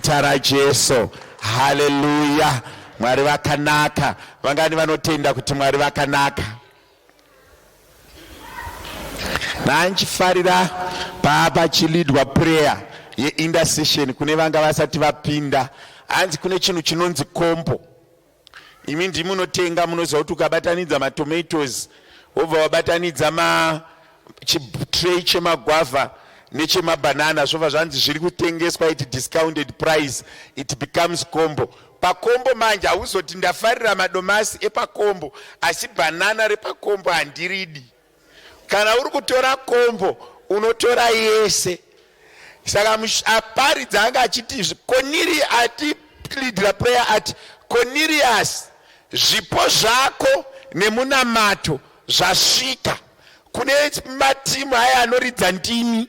muzita raJesu. Haleluya. Mwari vakanaka. Vangani vanotenda kuti Mwari vakanaka? Nanchifarira papa chilidwa prayer ye-intercession kune vanga vasati vapinda. Hanzi kune chinhu chinonzi kombo. Imi ndimi munotenga, munoziva kuti ukabatanidza matomatoes wobva wabatanidza chitray chemagwavha nechemabanana zvobva zvanzi zviri kutengeswa at discounted price, it becomes combo. Pakombo manje hauzoti ndafarira madomasi epakombo asi banana repakombo handiridi. Kana uri kutora kombo unotora yese. Saka aparidza anga achiti Cornelius ati leadera prayer ati Cornelius, zvipo zvako nemunamato zvasvika. Kune matimu aya anoridza ndimi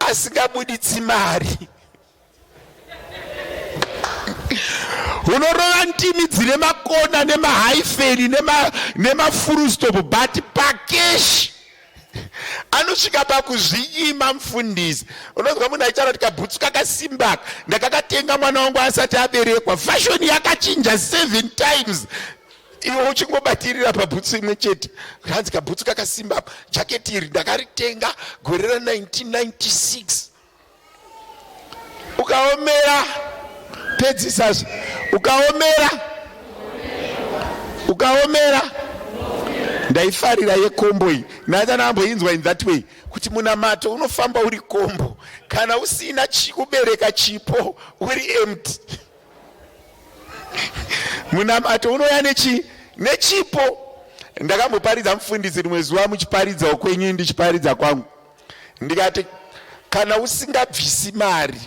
asingabuditsi mari. Unorova ndimi dzine makona nemahaifeni nemafull stop, but pakeshi anosvika pakuzvinyima mufundisi. Unonzwa munhu achichara kuti kabhutsu kakasimbaka ndakakatenga mwana wangu asati aberekwa, fashion yakachinja 7 times. Iwe uchingobatirira pabhutsu imwe chete. Hanzi kabhutsu kakasimba, jaketi iri ndakaritenga gore ra 1996. Ukaomera pedzisazvo, ukaomera ndaifarira yekombo iyi. Ndakana amboinzwa in that way kuti munamato unofamba uri kombo kana usina kubereka chipo uri empty. Munamato unoya nechipo. Ndakamboparidza mufundisi rimwe zuva muchiparidza kwenyu ndichiparidza kwangu. Ndikati kana usingabvisi mari,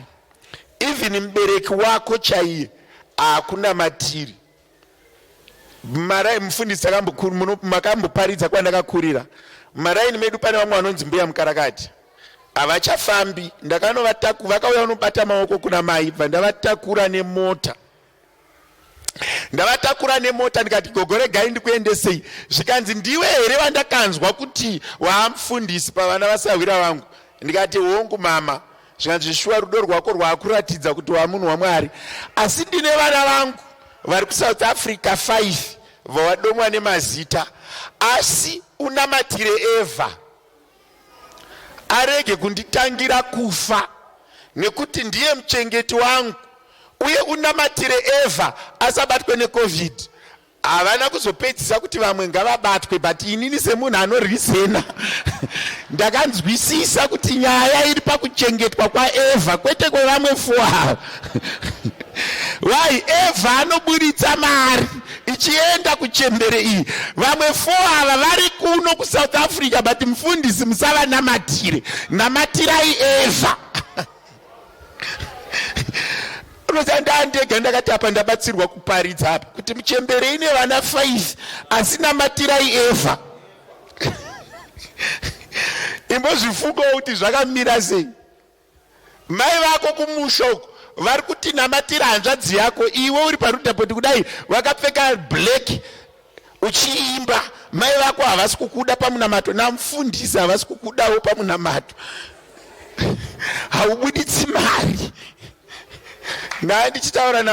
even mubereki wako chaiye hakuna matiri. Marai mufundisi makamboparidza kwandakakurira. Maraini medu pane vamwe vanonzi mbuya mukarakati. Havachafambi. Vakauya unobata maoko kuna mai, ndavatakura nemota. Ndikati gogo regai ndikuendesei. Zvikanzi ndiwe here vandakanzwa kuti waamufundisi pavana vasawira vangu. Ndikati hongu mama. Zvikanzi shuwa rudo rwako rwaakuratidza kuti wamunhu waMwari. Asi ndine vana vangu vari kuSouth Africa 5 vawadomwa nemazita. Asi unamatire Eva arege kunditangira kufa nekuti ndiye muchengeti wangu. Uye unamatire Eva asabatwe neCovid. Havana kuzopedzisa kuti vamwe ngavabatwe, but inini semunhu anorwisena ndakanzwisisa kuti nyaya iri pakuchengetwa kwaEva kwete kwevamwe 4. Wai Eva anoburitsa mari ichienda kuchembere iyi. Vamwe 4 ava vari kuno kuSouth Africa, but mufundisi musava namatire. Namatirai Eva. Ndandega ndakati apa ndabatsirwa kuparidza apa kuti muchembere ine vana 5 asi namatirai Eva. Imbozvifunga kuti zvakamira sei. Mai vako kumusha uko vari kuti namatira hanzvadzi yako, iwe uri parudhapoti kudai vakapfeka black uchiimba. Mai vako havasi kukuda pamunamato, namufundisi havasi kukudawo pamunamato. Haubuditsi mari. Ndichitaura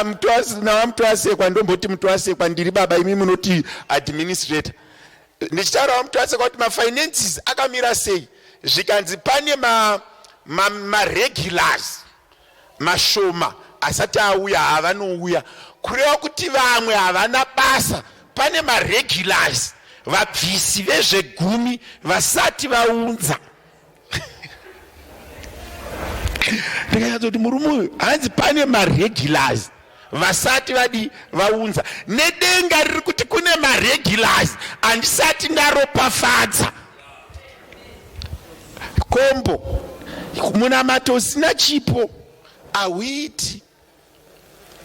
namutwasekwa ndomboti mutwasekwa ndiri baba, imi munoti administrator. Ndichitaura namutwasekwa kuti mafinances akamira sei. Zvikanzi pane regulars mashoma asati auya havanouya. Kureva kuti vamwe havana basa. Pane regulars vabvisi vezvegumi vasati vaunza. Ndikati kuti murume uyu hanzi pane regulars vasati vaunza. Nedenga riri kuti kune regulars andisati ndaropafadza. Kombo munamato usina chipo awiti.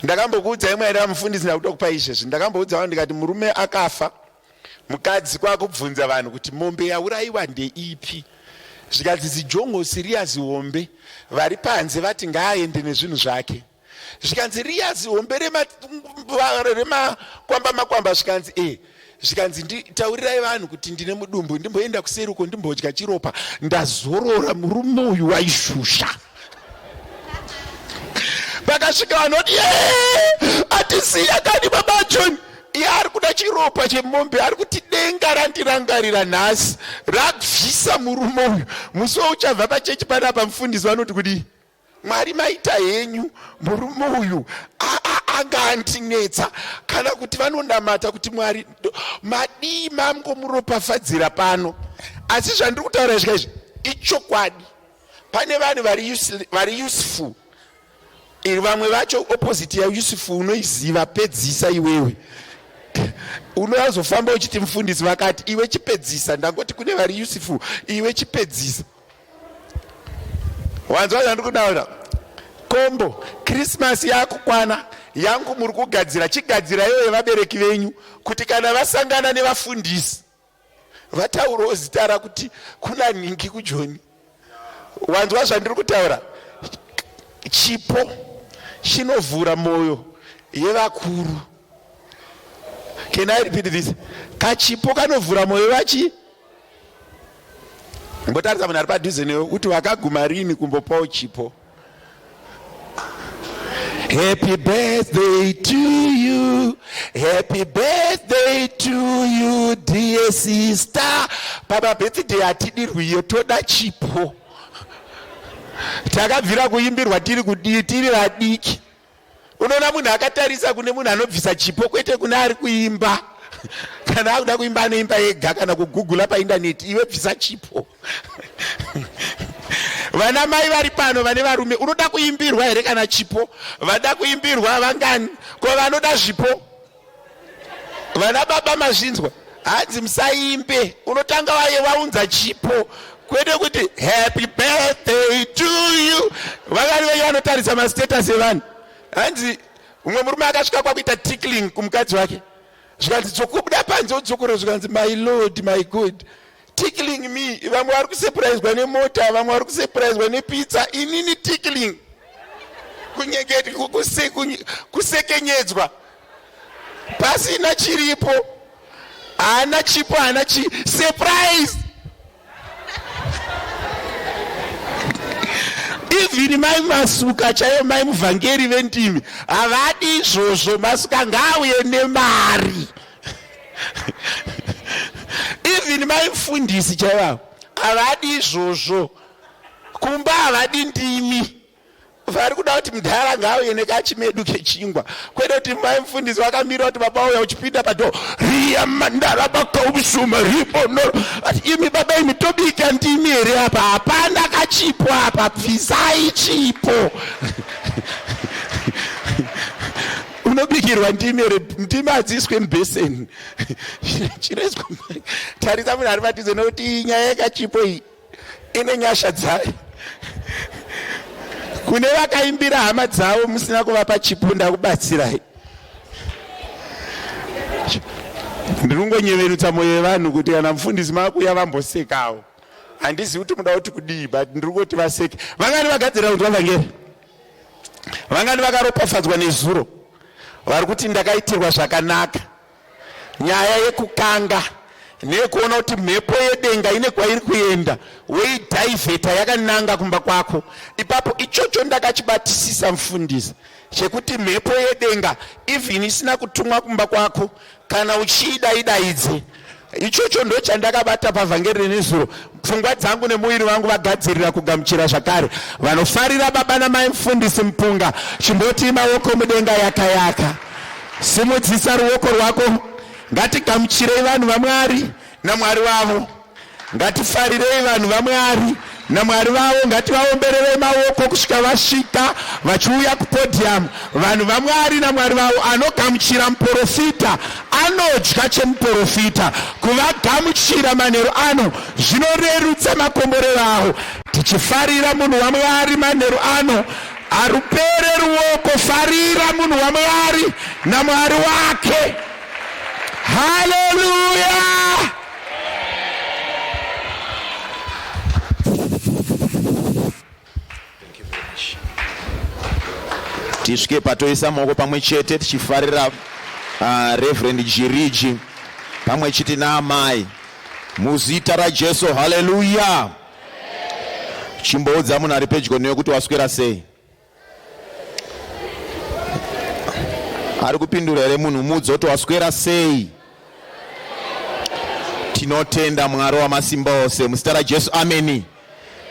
Ndakambokuudza imwe era mufundisi ndakuda kupa izvezvi. Ndakamboudza vanhu ndikati murume akafa, mukadzi kwakubvunza vanhu kuti mombe yaurayiwa ndeipi. Zvikanzi zijongo Sirius Hombe vari panze vati ngaaende nezvinhu zvake. Zvikanzi Rias Hombe remakwamba makwamba zvikanzi zvikanzi taurirai vanhu kuti ndine mudumbu ndimboenda kuseri uko ndimbodya chiropa ndazorora. Murume uyu waishusha. pakasvika vanoti atisiya kani baba John. Iye ari kuda chiropa chemombe, ari kuti denga randirangarira nhasi rabvisa murume uyu. Musi uchabva pachechi panapa mufundisi vanoti kudi Mwari maita henyu murume uyu anga andinetsa, kana kuti vanonamata kuti Mwari madii mangomuropafadzira pano. Asi zvandiri kutaura izvi ichokwadi. Pane vanhu vari useful. Vamwe vacho opposite ya useful unoiziva pedzisa iwewe. Unozofamba uchiti mufundisi vakati iwe chipedzisa, ndangoti kune vari useful iwe chipedzisa. Wanzwa zvandiri kudaura? Kombo Christmas yakukwana, yangu muri kugadzira, chigadzira iwe vabereki venyu kuti kana vasangana nevafundisi vataurawo zita rakuti kuna ningi kuJoni. Wanzwa zvandiri kutaura? Chipo chinovhura moyo yevakuru. Can I repeat this? Kachipo kanovhura moyo vachi. Mbotaridza munhu ari padhuze newe kuti wakaguma rini kumbopawo chipo. Happy birthday to you, happy birthday to you dear sister. Baba birthday atidirwiyo, toda chipo. Takabvira kuimbirwa tiri vadiki. Unoona munhu akatarisa kune munhu anobvisa chipo, kwete kune ari kuimba. Kana akuda kuimba anoimba ega, kana kugugula paindaneti, iwe bvisa chipo. Vana mai vari pano vane varume, unoda kuimbirwa here kana chipo? Vada kuimbirwa vangani? Ko vanoda zvipo? Vana baba mazvinzwa? Hanzi musaimbe, unotanga waunza chipo. Kwete kuti happy birthday to you. Vangani venyu vanotarisa mastatus evanhu. Hanzi umwe murume akasvika kwakuita tickling kumukadzi wake. Zvikanzi dzokubuda panze udzokora, zvikanzi my lord my god tickling me. Vamwe vari kusurpriswa nemota, vamwe vari kusurpriswa nepizza, inini tickling. Kunyengeti kusekenyedzwa pasina chiripo, hana chipo, hana surprise. Even mai masuka chaiyo, mai muvhangeri vendimi havadi izvozvo. Masuka ngauye nemari. Even mai mufundisi chaivo havadi izvozvo. Kumba havadi ndimi. Vari kuda kuti mudhara ngauye nekachimedu kechingwa. Kwete kuti mai mufundisi vakamira kuti baba uya uchipinda padho riya mandara bakaubusuma ripo no. Ati imi baba imi tobika ndimi here apa? Hapana kachipo apa, bvisai chipo. Unobikirwa ndimi here? Ndimi hadziswe mubheseni. Chinoiswa. Tarisa munhu ari padhuze nokuti nyaya yekachipo iyi ine nyasha dzayo. Kune vakaimbira hama dzavo musina kuvapa chipo, ndakubatsirai. Ndiringonyeverutsa moyo yevanhu kuti kana mufundisi makuya vambosekawo. Handizivi kuti muda kuti kudii, but ndiri kuti vaseke. Vangani vagadzira kunzwa vhangeri? Vangani vakaropafadzwa nezuro? Vari kuti ndakaitirwa zvakanaka. Nyaya yekukanga nekuona kuti mhepo yedenga ine kwairi kuenda, weidhaivheta yakananga kumba kwako. Ipapo ichocho ndakachibatisisa mufundisi, chekuti mhepo yedenga even isina kutumwa kumba kwako, kana uchida idaidze. Ichocho ndo chandakabata pavhangeri nezuro. Pfungwa dzangu nemuviri wangu vagadzirira kugamuchira zvakare. Vanofarira baba namai mufundisi mupunga, chimboti maoko mudenga yakayaka. Simudzisa ruoko rwako. Ngatigamuchirei vanhu vaMwari naMwari wavo. Ngatifarirei vanhu vaMwari naMwari wavo. Ngativaombererei maoko kusvika vasvika vachiuya kupodium. Vanhu vaMwari naMwari wavo. Anogamuchira muprofita anodya chemuprofita. Kuvagamuchira manheru ano zvinorerutsa makomborero avo. Tichifarira munhu waMwari manheru ano, arupere ruoko. Farira munhu waMwari naMwari wake. Hallelujah! Tisvike patoisa maoko pamwe chete tichifarira Reverend Jiriji pamwe chete naamai muzita raJesu. Hallelujah! Chimboudza munhu ari pedyo newe kuti waswera sei. Ari kupindura ere munhu mudzi oti waswera sei? Tinotenda Mwari wamasimba ose muzita raJesu, ameni.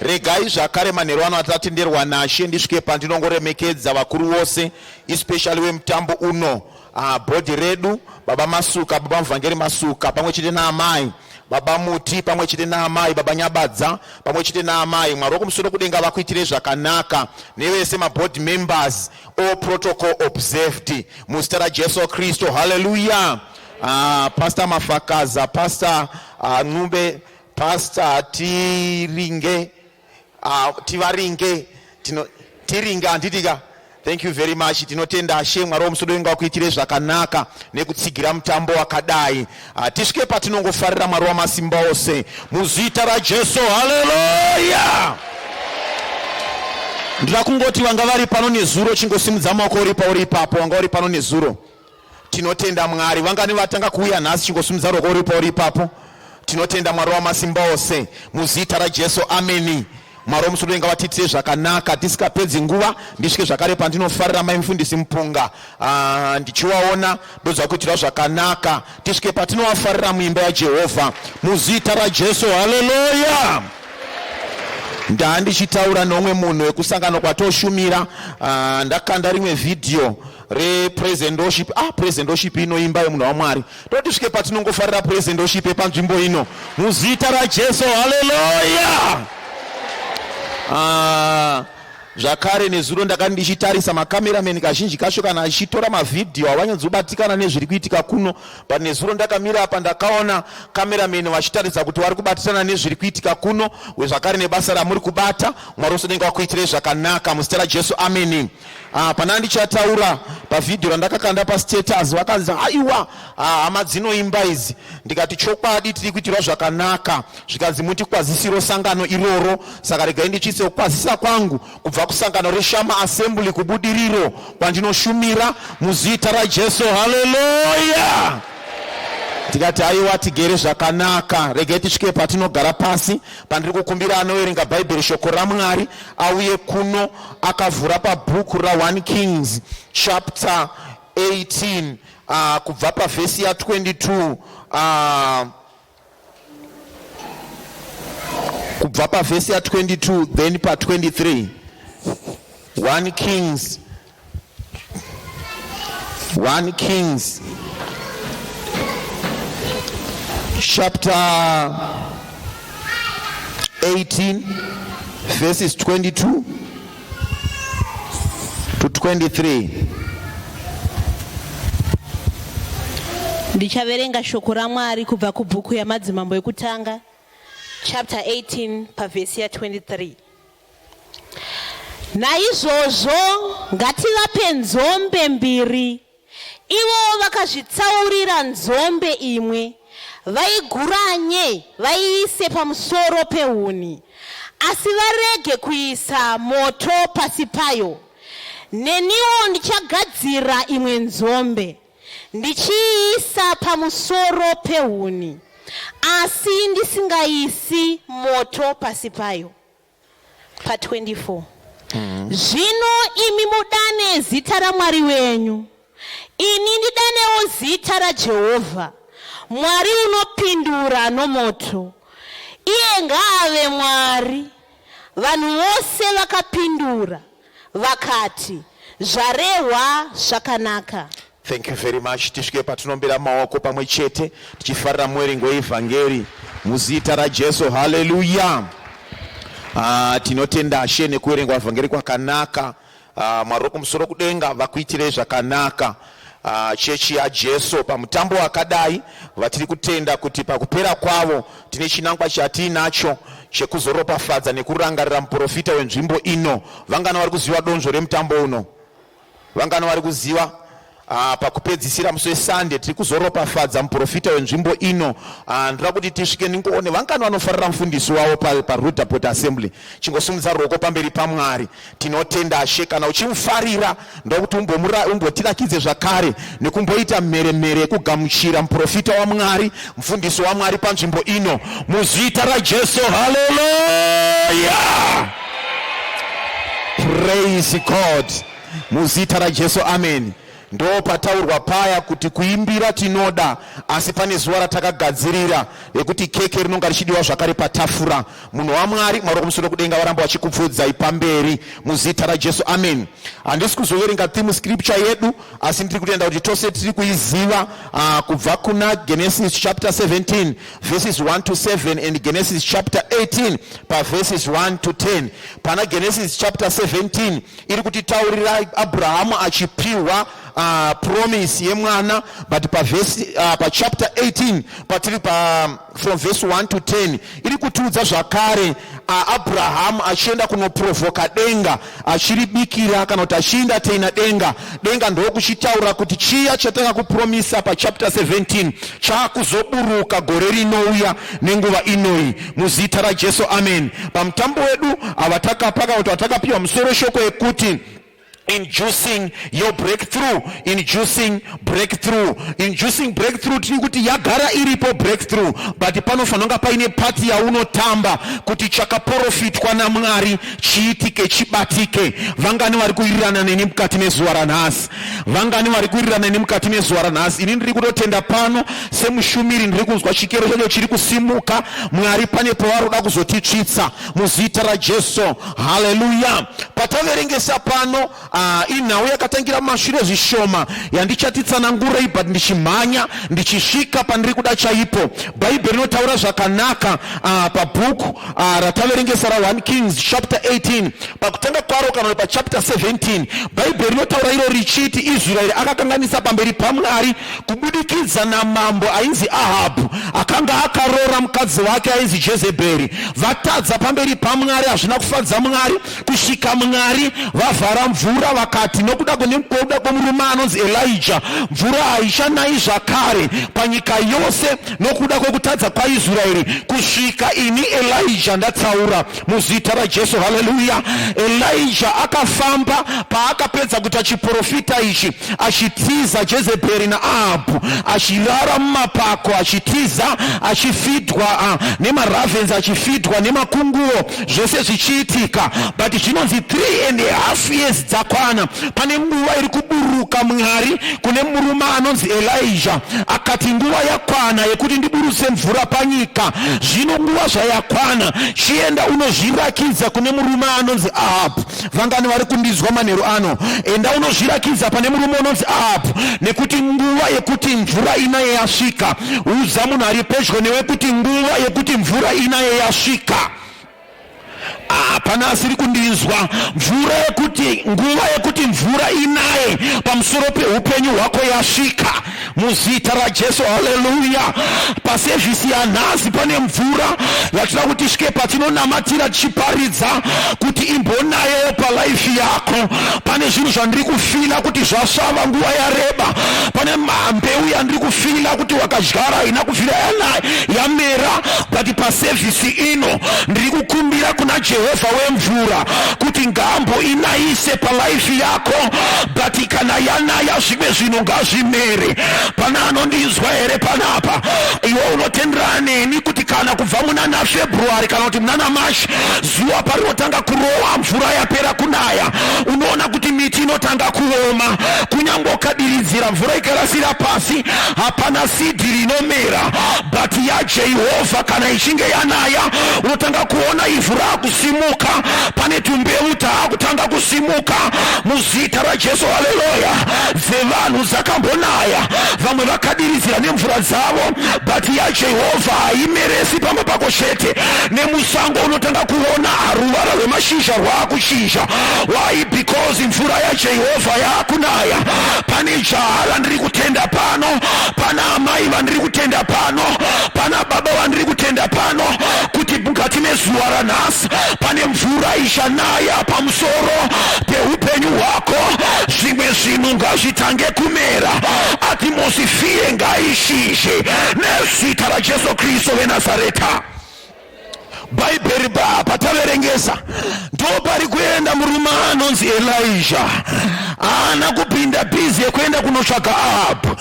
Regai zvakare manheru ano atatenderwa naShe ndisvike pandinongoremekedza vakuru vose especially wemutambo uno, bhodhi redu, baba Masuka, baba Muvhangeri Masuka pamwe chete naamai, baba Muti pamwe chete naamai, baba Nyabadza pamwe chete naamai. Mwari wokumusoro kudenga vakuitire zvakanaka, nevese maboard members, all protocol observed muzita raJesu Kristu, hallelujah. Pastor Mafakaza, Pastor Nube, Pastor Tiringe, Tivaringe, Tiringa anditika. Thank you very much. Tinotenda She Mwari wokumusoro kudenga vakuitire zvakanaka nekutsigira mutambo wakadai. Tisvike patinongofarira Mwari wamasimba ose muzita raJesu, hallelujah. Ndira kungoti vanga vari pano nezuro chingosimudza maoko uri pauri ipapo, vanga vari pano nezuro. Tinotenda Mwari, vangani vatanga kuuya nhasi chingosimudza ruoko uri pauri ipapo. Tinotenda Mwari wamasimba ose muzita raJesu, ameni. Mwari wokumusoro kudenga vatiitire zvakanaka. Tisikapedzi nguva ndisvike zvakare pandinofarira mai mufundisi Mupunga, ndichivaona ndodzva kuitira zvakanaka. Tisvike patinovafarira muimba yaJehovha muzita raJesu, hallelujah. Ndandichitaura nomwe munhu wekusangano kwatoshumira, ndakanda rimwe video repraise and worship. Praise and worship inoimba yemunhu waMwari. Totisvike patinongofarira praise and worship panzvimbo ino muzita raJesu, hallelujah. Zvakare nezuro ndakati ndichitarisa makamerameni kazhinji kacho kana achitora mavhidhiyo havanyanzobatikana nezviri kuitika kuno, but nezuro ndakamira apa ndakaona kamerameni vachitaridza kuti vari kubatisana nezviri kuitika kuno, zvakare nebasa ramuri kubata. Mwari wokudenga vakuitire zvakanaka muzita raJesu, ameni. Pana ndichataura pavhidhiyo randakakanda pastatus vakanzi aiwa hama dzinoimba idzi, ndikati chokwadi tiri kuitirwa zvakanaka, zvikanzi mutikwazisiro sangano iroro. Saka regai ndichise kukwazisa kwangu kubva kusangano reShama Assembly kubudiriro kwandinoshumira muzita raJesu, hallelujah. Tikati aiwa tigere zvakanaka, regai tisvike patinogara pasi pandiri kukumbira anoverenga bhaibheri shoko raMwari auye kuno akavhura pabhuku ra1 Kings chapter 18 kubva pavhesi ya22 kubva pavhesi ya22 then pa23. 1 Kings chapter 18 verses 22 to 23. Ndichaverenga shoko raMwari kubva kubhuku yamadzimambo ekutanga chapter 18 pavhesi ya23. Naizvozvo ngativape nzombe mbiri, ivo vakazvitsaurira nzombe imwe, vaiguranye vaiise pamusoro pehuni, asi varege kuisa moto pasi payo. Neniwo ndichagadzira imwe nzombe, ndichiisa pamusoro pehuni, asi ndisingaisi moto pasi payo. Pa 24. Zvino imi mudane zita raMwari wenyu, ini ndidanewo zita raJehovha, Mwari unopindura nomoto. Iye ngaave Mwari. Vanhu vose vakapindura vakati, zvarehwa zvakanaka. Thank you very much. Tisvike patinombera maoko pamwe chete tichifarira muerengo weevhangeri muzita raJesu, hallelujah. Tinotenda She nekuverenga evhangeri kwakanaka. Mwari wokumusoro kudenga vakuitire zvakanaka. Chechi yaJesu pamutambo wakadai vatiri kutenda kuti pakupera kwavo tine chinangwa chatinacho chekuzoropafadza nekurangarira muprofita wenzvimbo ino. Vangana vari kuziva donzvo remutambo uno? Vangana vari kuziva? Pakupedzisira musi weSunday tiri kuzoropafadza muprofita wenzvimbo ino. Ndira kuti tisvike ningoone vangani vanofarira mufundisi wavo paRudaport Assembly. Chingosumudza ruoko pamberi paMwari. Tinotenda She kana uchimufarira ndokuti umbotirakidze zvakare nekumboita mheremhere yekugamuchira muprofita waMwari, mufundisi waMwari panzvimbo ino muzita raJesu, hallelujah. Praise God muzita raJesu, amen. ndo pataurwa paya kuti kuimbira tinoda, asi pane zuva ratakagadzirira rekuti keke rinonga richidiwa zvakare patafura. Munhu waMwari, Mwari wokumusoro kudenga varamba vachikupfudzai pamberi muzita raJesu, amen. Handisi kuzoverenga theme scripture yedu, asi ndiri kutenda kuti tose tiri kuiziva kubva kuna Genesis chapter 17 verses 1 to 7 and Genesis chapter 18 pa verses 1 to 10. Pana Genesis chapter 17 iri kutitaurira Abrahamu achipiwa promise yemwana, but pa chapter 18 patiri from verse 1 to 10 iri kutiudza zvakare Abrahamu achienda kunoprovoka denga, achiribikira kana kuti achienda teina denga. Denga ndo kuchitaura kuti chiya chatanga kupromisa pa chapter 17 chakuzoburuka gore rinouya nenguva inoi muzita raJesu, amen. Pamutambo wedu avatakapaka kuti watakapiwa musoro shoko yekuti inducing your breakthrough, inducing breakthrough. Inducing breakthrough tiri kuti yagara iripo breakthrough, but panofanonga paine pati yaunotamba kuti chakaprofitwa naMwari chiitike, chibatike. Vangani vari kuirirana neni mukati mezuva ranhasi? Vangani vari kuirirana neni mukati mezuva ranhasi? Ini ndiri kutotenda pano semushumiri, ndiri kunzwa chikero chacho chiri kusimuka. Mwari pane pavaroda kuzotitsvitsa muzita raJesu, haleluya. Pataverengesa pano inhau yakatangira mashure zvishoma yandichatitsanangurei, but ndichimhanya ndichisvika pandiri kuda chaipo. Bhaibheri rinotaura zvakanaka pabhuku rataverengesa ra1 Kings chapter 18 pakutanga kwaro kana pa chapter 17. Bhaibheri rinotaura iro richiti Israeri akakanganisa pamberi paMwari kubudikidza namambo ainzi Ahabhu, akanga akarora mukadzi wake ainzi Jezebheri. Vatadza pamberi paMwari, hazvina kufadza Mwari. Kusvika Mwari vavhara mvura, vakati nokuda kwemurume anonzi Elijah mvura haichanai zvakare panyika yose nokuda kwekutadza kwaIsraeri. Kusvika ini Elijah ndatsaura muzita raJesu, haleluya. Elijah akafamba, paakapedza kuti achiprofita ichi, achitiza Jezebheri naAhabhu, achirara mumapako, achitiza, achifidwa nemaravens, achifidwa nemakunguo, zvose zvichiitika. But zvinonzi 3.5 years dzakwana, pane nguva iri kuburuka Mwari kune murume anonzi Elijah, akati nguva yakwana yekuti ndiburuse mvura panyika. Zvino nguva zvayakwana, chienda unozvirakidza kune murume anonzi Ahabhu. Vangani vari kundinzwa manheru ano? Enda unozvirakidza pane murume anonzi Ahabhu, nekuti nguva yekuti mvura inaye yasvika. Udza munhu ari pedyo newe kuti nguva yekuti mvura inaye yasvika. Hapana asiri kundinzwa. Nguva yekuti mvura inaye pamusoro peupenyu hwako yasvika muzita raJesu, haleluya. Pasevhisi yanhasi pane mvura yatira kuti svike patinonamatira tichiparidza kuti imbonayeyo palaifi yako. Pane zvinhu zvandiri kufila kuti zvasvava nguva yareba. Pane mbeu yandiri kufila kuti wakadyara haina kufila yamera. But pasevhisi ino ndiri kukumbira kuna Jehovha wemvura kuti ngambo inaise palaifi yako, but kana yanaya zvimwe zvinhu ngazvimere. Pana anondinzwa here panapa? Iwe unotenderana neni kuti kana kubva muna February kana kuti muna March, zuva parinotanga kurowa mvura yapera kunaya, unoona kuti miti inotanga kuoma. Kunyange ukadiridzira mvura ikarasira pasi, hapana sidhi rinomera. But yaJehovha kana ichinge yanaya, unotanga kuona ivhu rakusimuka, pane tumbeu taakutanga kusimuka muzita raJesu, haleluya. Dzevanhu dzakambonaya, vamwe vakadiridzira nemvura dzavo, but yaJehovha haimeresi pamwe pako chete. Nemusango unotanga kuona ruvara rwemashizha rwaakushizha. Why? Because mvura yaJehovha yaakunaya. Pane jaha randiri kutenda pano, pana amai vandiri kutenda pano, pana baba vandiri kutenda pano, kuti mukati mezuva ranhasi pane mvura ishanaya pamusoro peupenyu hwako. Zvimwe zvinhu ngazvitange kumera, atmosphere ngaishizhe nezita raJesu Kristu weNazareta. bhaibheri pataverengesa ndo pari kuenda murume anonzi Elijah ana kupinda bhizi yekuenda kunotsvaga Ahabhu,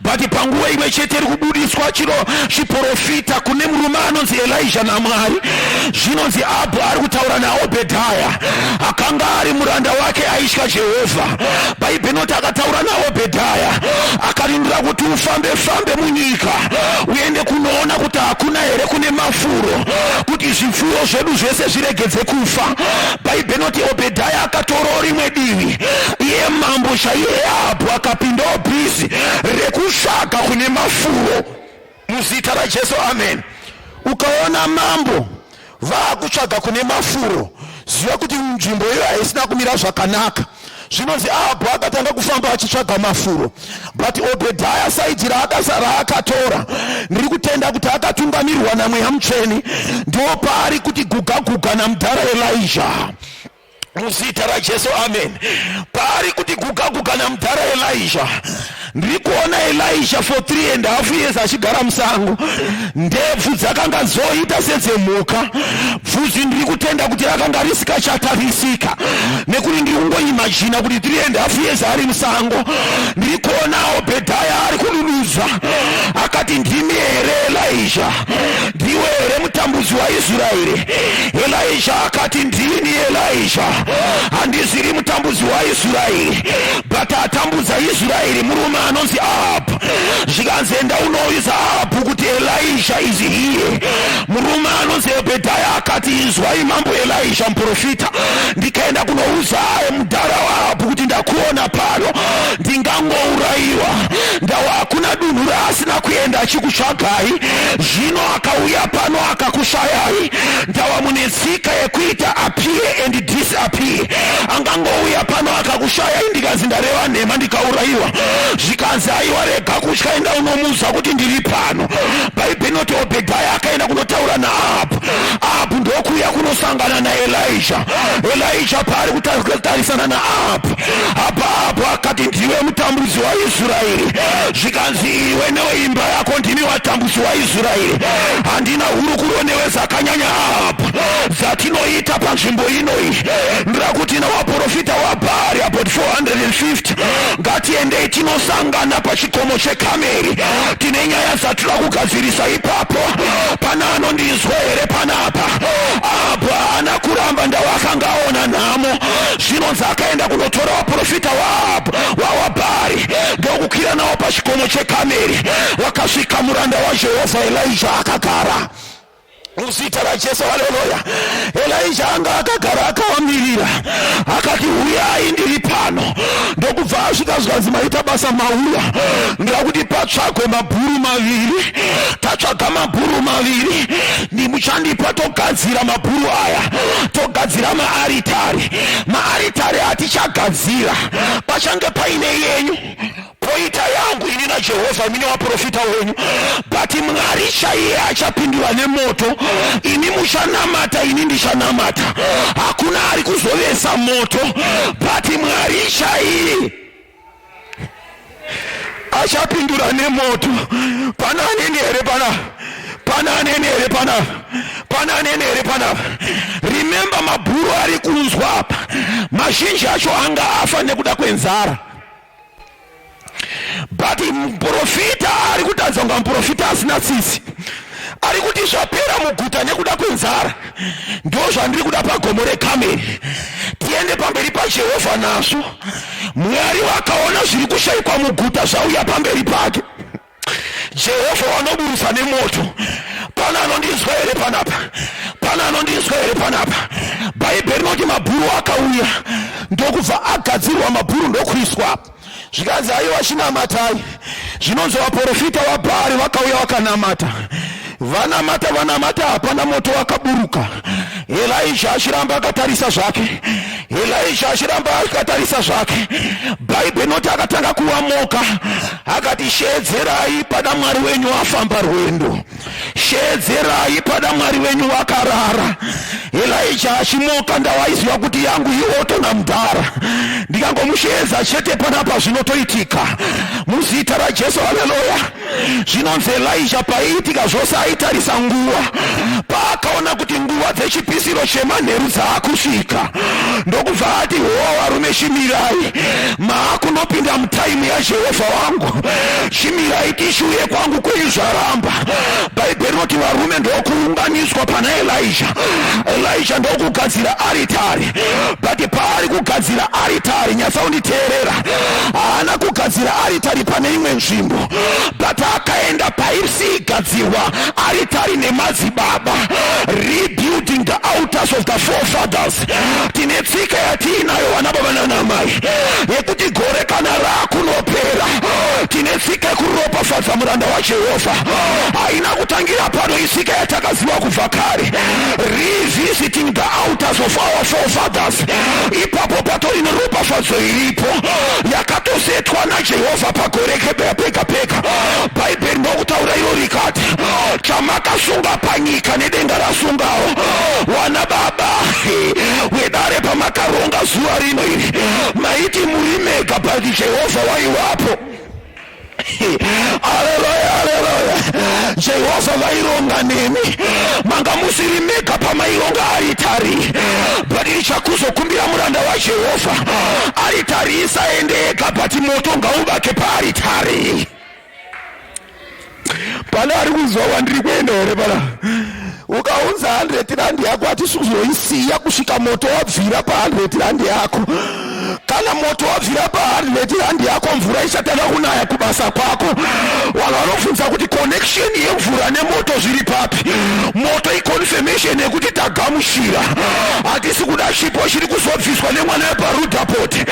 but panguva imwe chete iri kubudiswa chiprofita kune murume anonzi Elijah naMwari. Zvinonzi Ahabhu ari kutaura naObhedhaya akanga ari muranda wake aitya Jehovha. Bhaibheri noti akataura naObhedhaya akarindira kuti ufambe munyika uende kunoona kuti hakuna here kune mafuro, kuti zvipfuyo zvedu zvese zviregedze kufa. Bhaibheri noti Obhedhaya akatora rimwe divi, iye mambo chaiye Ahabhu akapindawo bhizi rekutsvaga kune mafuro muzita raJesu, amen. Ukaona mambo vakutsvaga kune mafuro, ziva kuti nzvimbo iyo haisina kumira zvakanaka. Zvinonzi Ahabhu akatanga kufamba achitsvaga mafuro, but Obhedhaya saidhi raakatora ndiri kutenda kuti akatungamirwa naMweya Mutsvene, ndo paari kuti guga namudhara Elijah muzita raJesu, amen. Paari kuti guga namudhara Elijah. Ndiri kuona Elijah for 3.5 years achigara musango, ndebvu dzakanga zoita sedzemhuka. Bvudzi ndiri kutenda kuti rakanga risikachatarisika, nekuti ndiri kungoimagina kuti 3.5 years ari musango. Ndiri kuona Obhedhaya ari kudududza akati, ndimi here Elijah? Ndiwe here mutambudzi waIsraeri? Elijah akati, ndini Elijah, handiziri mutambudzi waIsraeri, but atambudza Israeri murume anonzi Ahabhu. Zvikanzi enda unoudza Ahabhu kuti Elijah is here. Murume anonzi Obhedhaya akati, izwai mambo Elijah muprofita. Ndikaenda kunoudza mudhara waAhabhu kuti ndakuona pano, ndingangourayiwa. Ndawa hakuna dunhu raasina kuenda achikutsvagai, zvino akauya pano akakushayai. Ndawa mune tsika yekuita appear and disappear. Angangouya pano akakushayai ndikazi ndareva nhema ndikaurayiwa. Zvikanzi aiwa rega kutya, enda unomuudza kuti ndiri pano. Bhaibheri noti Obhedhaya akaenda kunotaura naAhabhu. Ahabhu ndokuya kunosangana naElijah. Elijah paari kutarisana naAhabhu. Ahabhu akati, ndiwe mutambudzi waIsraeri. Zvikanzi iwe neweimba yako ndimi watambudzi waIsraeri. Handina hurukuro newe zakanyanya Ahabhu dzatinoita panzvimbo inoi. Ndira kuti nawaprofita waBhaari about 450 ngatiendei tinosangana pachikomo cheKameri. Tine nyaya dzatira kugadzirisa ipapo. Pana anondinzwa here panapa? Ahabhu haana kuramba, ndawa akanga aona nhamo. Zvinonzi akaenda kunotora waprofita waBhaari ndokukwira nawo pachikomo cheKameri. Wakasvika muranda waJehovha Elijah akagara muzita raJesu, haleluya. Elijah anga akagara akawamirira akati, uyai ndiri pano. Ndokubva asvika zvikanzi maita basa mauya. Ndira kuti patsvagwe mabhuru maviri. Tatsvaga mabhuru maviri, nimuchandipa togadzira mabhuru aya, togadzira maaritari atichagadzira pachange paine yenyu poita yangu ini naJehovha, mine waprofita wenyu, but Mwari chaiye achapindura nemoto. Ini muchanamata, ini ndichanamata. Hakuna ari kuzovesa moto, but Mwari chaiye achapindura nemoto. Pana anene here pana. Remember, mabhuru ari kunzwa apa mazhinji acho anga afa nekuda kwenzara, but muprofita ari kutadza kunga muprofita asina tsitsi. Ari kuti zvapera muguta nekuda kwenzara. Ndo zvandiri kuda pagomo reKameri. Tiende pamberi paJehovha nazvo. Mwari wakaona zviri kushayikwa muguta zvauya pamberi pake. Jehovha wanoburusa nemoto. Pana anondinzwa here panapa? Bhaibheri noti mabhuru akauya, ndokubva agadzirwa mabhuru ndokuiswa. Zvikanzi aiwa chinamatai. Zvinonzi waprofita waBhaari vakauya vakanamata. Vanamata hapana moto wakaburuka. Elijah achiramba akatarisa zvake. Bhaibheri noti akatanga kuwamoka akati, sheedzerai pada Mwari wenyu afamba rwendo, sheedzerai pada Mwari wenyu wakarara. Elijah achimoka, ndawaiziva kuti yangu iwoto namudhara, ndikangomusheedza chete panapa zvinotoitika muzita raJesu, haleluya. Zvinonzi Elijah paiitika zvose aitarisa nguva. Paakaona kuti nguva nguva dzechipisiro chemanheru dzaakusvika ndokubva ati varume shimirai maakunopinda mutaimu yaJehovha wangu, shimirai tishuye kwangu kweizvaramba. Bhaibheri rinoti varume ndokuunganiswa pana Elisha ndokugadzira aritari, but paari kugadzira aritari, nyasaunditeerera, haana kugadzira aritari pane imwe nzvimbo, but akaenda paisigadzirwa aritari nemadzibaba, rebuilding the altars of the forefathers. Tine tsika yatiinayo vana baba nanamai yekuti gore kana rakunopera tine tsika yekuropafadza muranda waJehovha. Haina kutangira pano, isika yatakaziva kubva kare, revisiting the altars of our forefathers. Ipapo patori neropafadzo iripo yakatosetwa naJehovha pagore pega pega. Bhaibheri ndokutaura iro rikati chamakasunga panyika nedenga rasungawo wana baba wedare pamakaronga zuva rino iri maiti muri mega, but Jehovha waivapo. Haleluya, haleluya. Jehovha vaironga nemi, manga musiri mega pamaironga aritari, but ichakuzokumbira muranda waJehovha aritari isaendeka, but moto ngauvake paaritari. Pana ari kuzwa wandiri kuenda here pana ukaunza 100 randi yako hatisuzoisiya kusvika moto wabvira pa 100 randi yako. Kana moto wabvira pa 100 randi yako, mvura isatanga kunaya kubasa kwako. Vanhu vanofunza kuti connection yemvura nemoto zviri papi. Moto iconfirmation yekuti tagamushira, hatisi kuda chipo chiri kuzobviswa nemwana weparudhapoti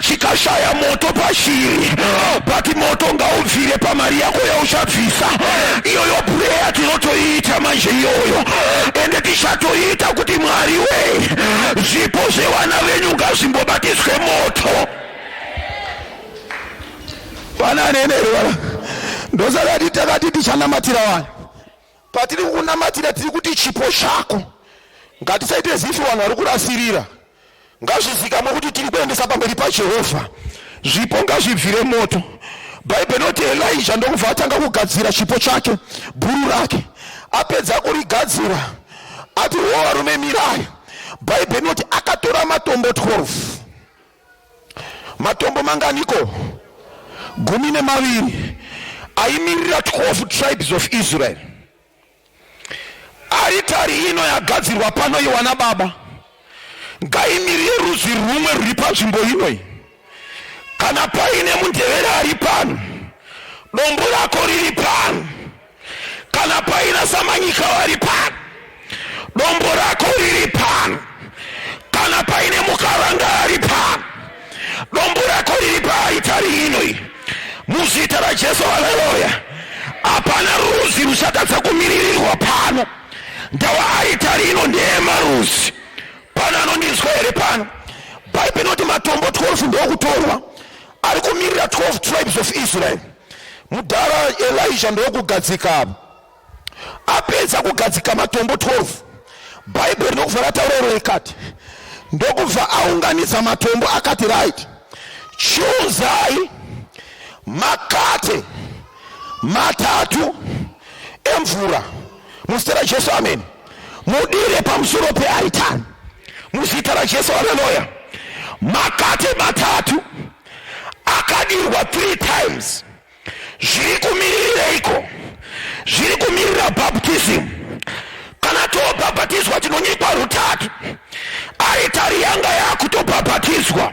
chikashaya moto pashiri, but moto ngaubvire pamari yako yaushabvisa. Iyoyo prayer tinotoiita manje iyoyo, ende tichatoita kuti Mwari we zvipo zvevana venyu ngazvimbobatiswe moto. Vananeneri vana ndosakati takati tichanamatira vanhu, patiri kunamatira tiri kuti chipo chako ngatisaite zifu vanhu vari kurasirira. Ngazvizikamwe kuti tiri kuendesa pamberi paJehovha, zvipo ngazvibvire moto. Bhaibheri rinoti Elisha ndokubva atanga kugadzira chipo chake, bhuru rake. Apedza kurigadzira ati varume mirai. Bhaibheri rinoti akatora matombo 12. Matombo manganiko 12 aimirira 12 tribes of Israel. Aritari ino yagadzirwa pano iwana baba ngaimirire rudzi rumwe ruri panzvimbo inoi. Kana paine mundevere ari pano, dombo rako riri pano. Kana paina samanyika vari pano, dombo rako riri pano. Kana paine mukaranga ari pano, dombo rako riri paaritari inoi. Muzita raJesu, haleluya. Hapana rudzi ruchatadza kumiririrwa pano. Ndawa aritari ino ndeyemaruzi. Pana anondinzwa here pano? Bhaibheri rinoti matombo 12 ndokutorwa ari kumirira 12 tribes of Israel. Mudhara Elisha ndokugadzika. Apedza kugadzika matombo 12, Bhaibheri ndokubva rataura rikati ndokubva aunganidza matombo akati right, chiuzai makate 3 emvura muzita raJesu, amen, mudire pamusoro pearitari muzita raJesu, haleluya. Makate 3 akadirwa 3 times. Zviri kumirireiko? Zviri kumirira baptism. Kana tobhabhatizwa tinonyikwa rutatu. Aritari yanga yakutobhabhatizwa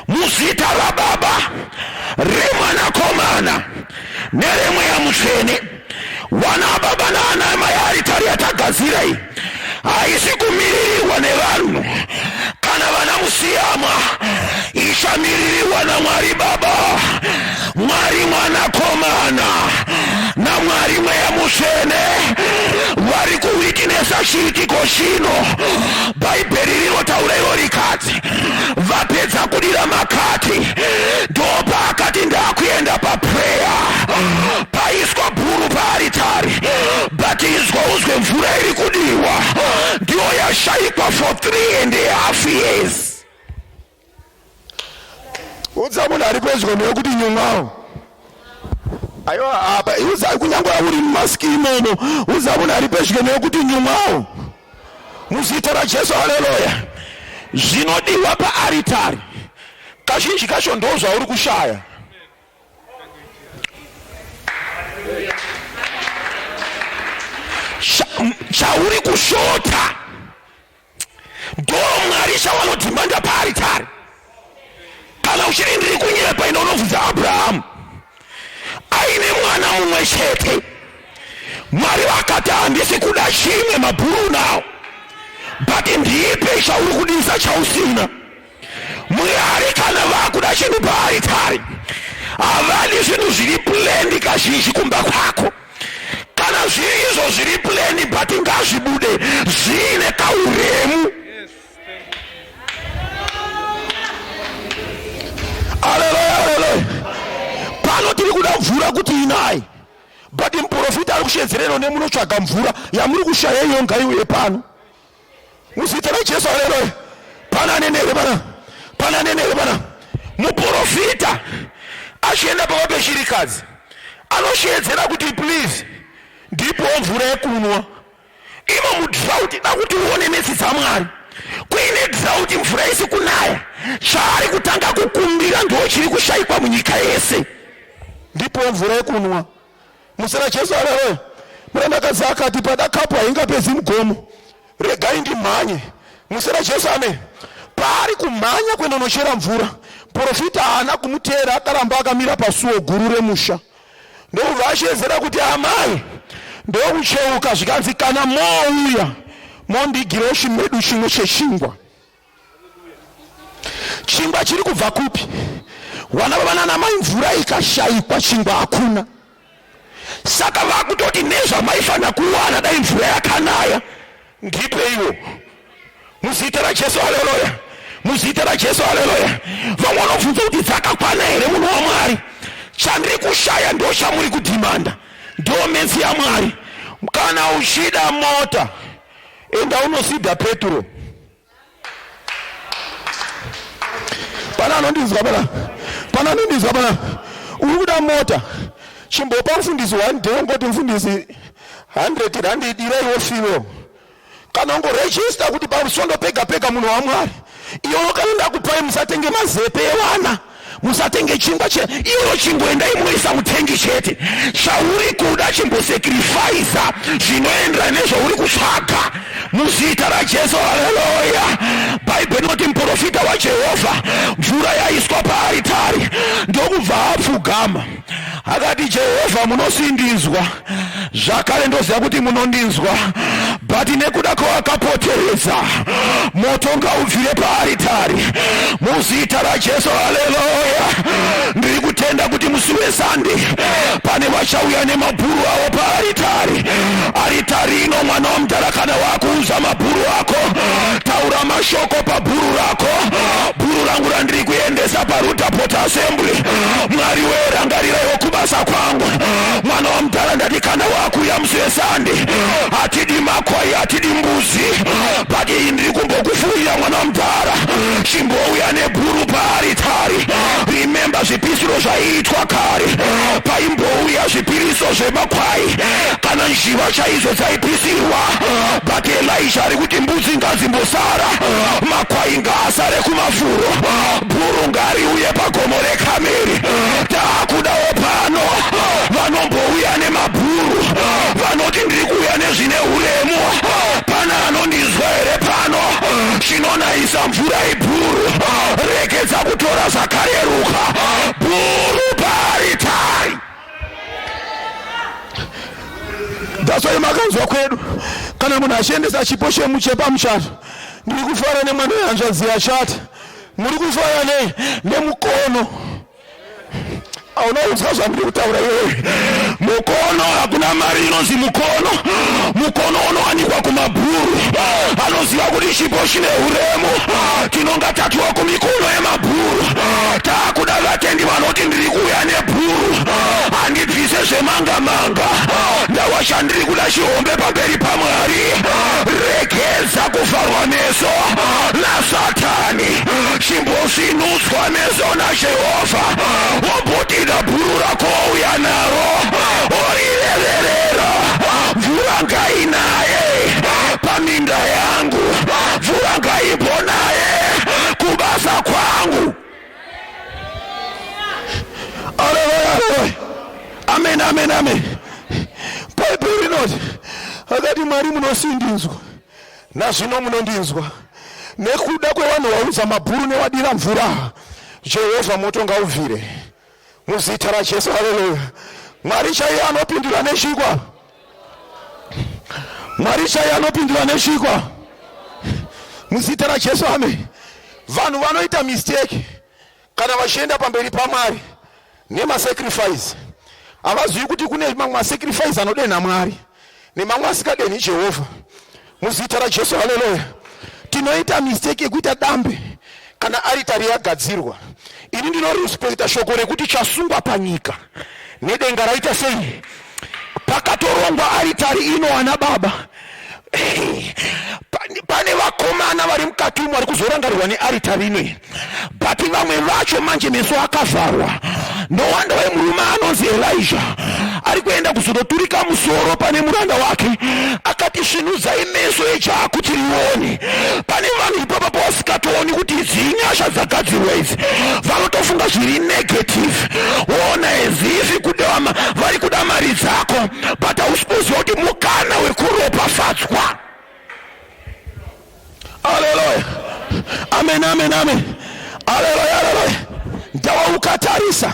muzita raBaba, reMwanakomana neremweya mutsvene. Wana baba naanamai aritari yatagadzira iyi haisi kumiririrwa nevanhu kana vana musiyama, ichamirirwa naMwari Baba, Mwari Mwanakomana naMwari mweya mutsvene vari kuwitinesa chiitiko chino. Bhaibheri rinotaura iro rikati vapedza kudira makati ndopa akati ndakuenda papreya, paiswa bhuru paaritari, bhatizwa uzwe mvura iri kudiwa, ndiyo yashayikwa for 3.5 years. Udza munhu ari pedyo nekuti nyumwawo aiwa apa udza kunyangwe uri mumasiki imomo, udza munhu ari pedyo nekuti nyumwawo muzita raJesu. Haleluya. Zvinodiwa paaritari kazhinji kacho ndo zvauri kushaya. Chauri kushota ndo Mwari chavanodhimanda paaritari. Kana uchiri ndiri kunyepa ino unobvunza Abrahamu aine mwana mumwe chete. Mwari vakati handisi kuda chimwe mabhuru nawo, but ndipe chauri kudisa chausina. Mwari kana vakuda chinhu paaritari havadi zvinhu zviri plendi kazhinji kumba kwako. Kana zvirizo zviri plendi but ngazvibude zvine kauremu. Haleluya, haleluya. Pano tiri kuda mvura kuti inai, but muprofita ari kushedzerera nemunotsvaga mvura yamuri kushaya iyo ngaiuye pano muzita raJesu. Haleluya. Pana nenere bana, pana nenere bana. Muprofita achienda pava pechirikadzi anoshedzera kuti please ndipo mvura yekunwa. Imo mudrought da kuti uone metsi dzaMwari. Kuine drought mvura isi kunaya, chaari kutanga kukumbira ndo chiri kushayikwa munyika yese. Ndipo mvura yekunwa muzita raJesu. Haleluya. Murandakadzi akati pada kapu haingapedzi mugomo, regai ndimhanye muzita raJesu. Amen. Paari kumhanya kuendonochera mvura, profita haana kumutera, akaramba akamira pasuo guru remusha. Ndobva ashedzera kuti amai ndokucheuka zvikanzi kana mouya mondigirewo chimedu chimwe chechingwa. Chingwa chiri kubva kupi? Wana baba nana mai mvura ikashayikwa chingwa hakuna. Saka vakutoti nezvamaifana kuwana dai mvura yakanaya ndipe iwo muzita raJesu. Haleluya. Muzita raJesu. Haleluya. Vamwe vanobvunza kuti dzakakwana here munhu waMwari? Chandiri kushaya ndo chamuri kudhimanda, ndo menzi yaMwari. Kana uchida mota enda unosida Petro. Pana anondinzwa bana, pana anondinzwa bana. Uri kuda mota chimbopa mfundisi 1 day ngoti mfundisi 100 rand diraiwo fiwo. Kana ungoregister kuti pamusondo pega pega munhu waMwari, iyo kaenda kupai musatenge mazepe evana, musatenge chingwa che iyo chingoenda imoisa mutengi chete. Chauri kuda chimbosacrifice zvinoendera nezvauri kutsvaga muzita raJesu. Haleluya. Bhaibheri rinoti muprofita waJehovha mvura yaiswa paaritari ndokubva apfugama akati Jehovha munosindinzwa, zvakare ndoziva kuti munondinzwa, but nekuda kwawakapoteredza moto ngaubvire paaritari muzita raJesu. Haleluya. Ndiri kutenda kuti musi weSunday pane vachauya nemabhuru avo paaritari. Aritari ino mwana wamudhara kana wakuudza mabhuru ako, taura mashoko pabhuru rako. Bhuru rangu randiri kuendesa paRuta Port Assembly, Mwari werangariraiwo kubasa kwangu. Mwana wamudhara ndati kana wakuya musi weSunday hatidi makwai hatidi mbuzi, but iyi ndiri kumbokufurira mwana wamudhara chimbouya nebhuru paaritari. Remember zvipisiro zvaiitwa kare, paimbouya zvipiriso zvemakwai kana njiva chaidzo dzaipisirwa, but Elisha ari kuti mbudzi ngadzimbosara, makwai ngaasare kumafuro, bhuru ngariuye pagomo reKameri. Taakudawo pano vanombouya nemabhuru vanoti ndiri kuuya nezvine uremu. Pana anondinzwa here pano? Chinonaisa mvura ibhuru, regedza kutora zvakareruka. Bhuru paaritari. That's why makanzwa kwedu kana munhu achiendesa chipo chemuchepa muchato, ndiri kufara nemwana wehanzvadzi yachata, muri kufara nemukono. Aunauzwa zvandiri kutaura iwewe. Mukono hakuna mari inonzi mukono. Mukono unowanikwa kumabhuru. Anoziva kuti chipo chine uremu. Tinonga tatuwa kumikono yemabhuru. Taakuda vatendi vanoti ndiri kuuya nebhuru, handibvise zvemanga-manga. Ndawasha ndiri kuda chihombe pamberi paMwari. Regedza kuvharwa meso naSatani, chimbosinutswa meso naJehovha. Wobudira bhuru rako uya naro, orireverera. Mvura ngainaye paminda yangu, angaipo naye kubasa kwangu. Haleluya. Amen, amen, amen. Bible inoti akati Mwari munosindinzwa nazvino munondinzwa nekuda kwevanhu vaudza mabhuru newadira mvura. Jehovha moto ngauvhire muzita raJesu. Haleluya. Mwari chaiye anopindura nechikwa. Mwari chaiye anopindura nechikwa muzita raJesu. Amen. Vanhu vanoita mistake kana vachienda pamberi paMwari nemasacrifice. Havazivi kuti kune mamwe masacrifice anodenha Mwari nemamwe asikadenhi Jehovha muzita raJesu. Haleluya. Tinoita mistake yekuita dambe kana aritari yagadzirwa. Ini ndinorespekta shoko rekuti chasungwa panyika nedenga raita sei. Pakatorongwa aritari inowana baba pane vakomana vari mukati umu vari kuzorangarirwa nearitari inoyi, but vamwe vacho manje meso akavharwa. Nowanda wemurume anonzi Elijah ari kuenda kuzonoturika musoro pane muranda wake, akati svinudzai meso ejako tirione. Pane vanhu ipapo vasikatooni kuti idzi nyasha dzagadzirwa idzi, vanotofunga zviri negative. Ona ezivi kudama vari kuda mari dzako, but hausipoziva kuti mukana wekuropafadzwa. Haleluya. Amen, amen, amen. Haleluya, haleluya. Ndawa ukatarisa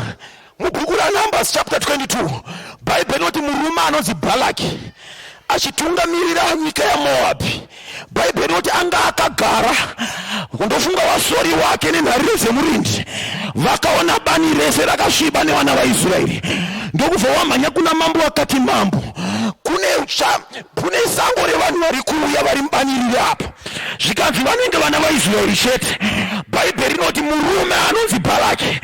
mubhuku raNumbers chapter 22, Bible inoti murume anonzi Balaki achitungamirira nyika yaMoabhi, Bible inoti anga akagara kundofunga wasori wake nenharire dzemurindi. Vakaona bani rese rakasviba nevana vaIsraeri, ndokubva wamhanya kuna mambo akati, mambo kune sango revanhu vari kuuya vari mubaniriri apo. Zvikanzi vanenge vana vaIsraeri chete. Bible inoti murume anonzi Balaki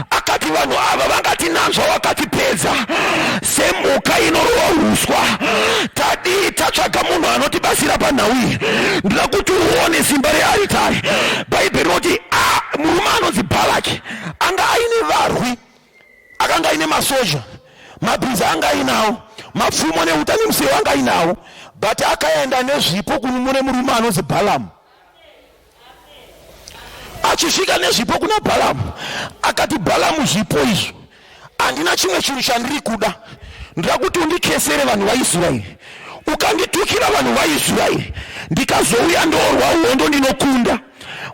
akati vanhu ava vangatinanzva vakatipedza semhuka inorova uswa. Tadii tatsvaga munhu anotibasira panhau iyi, ndida kuti uone simba rearitari. Bible inoti murume anonzi Balaki anga aine varwi, akanga aine masoja, mabhiza anga ainawo, mapfumo neutani museo anga ainawo, but akaenda nezvipo kumune murume anonzi Balamu. Achisvika nezvipo kuna Balamu akati, Balamu, zvipo izvo handina chimwe chinhu chandiri kuda, ndira kuti undikesere vanhu vaIsraeri. Ukanditukira vanhu vaIsraeri ndikazouya ndorwa uhondo ndinokunda.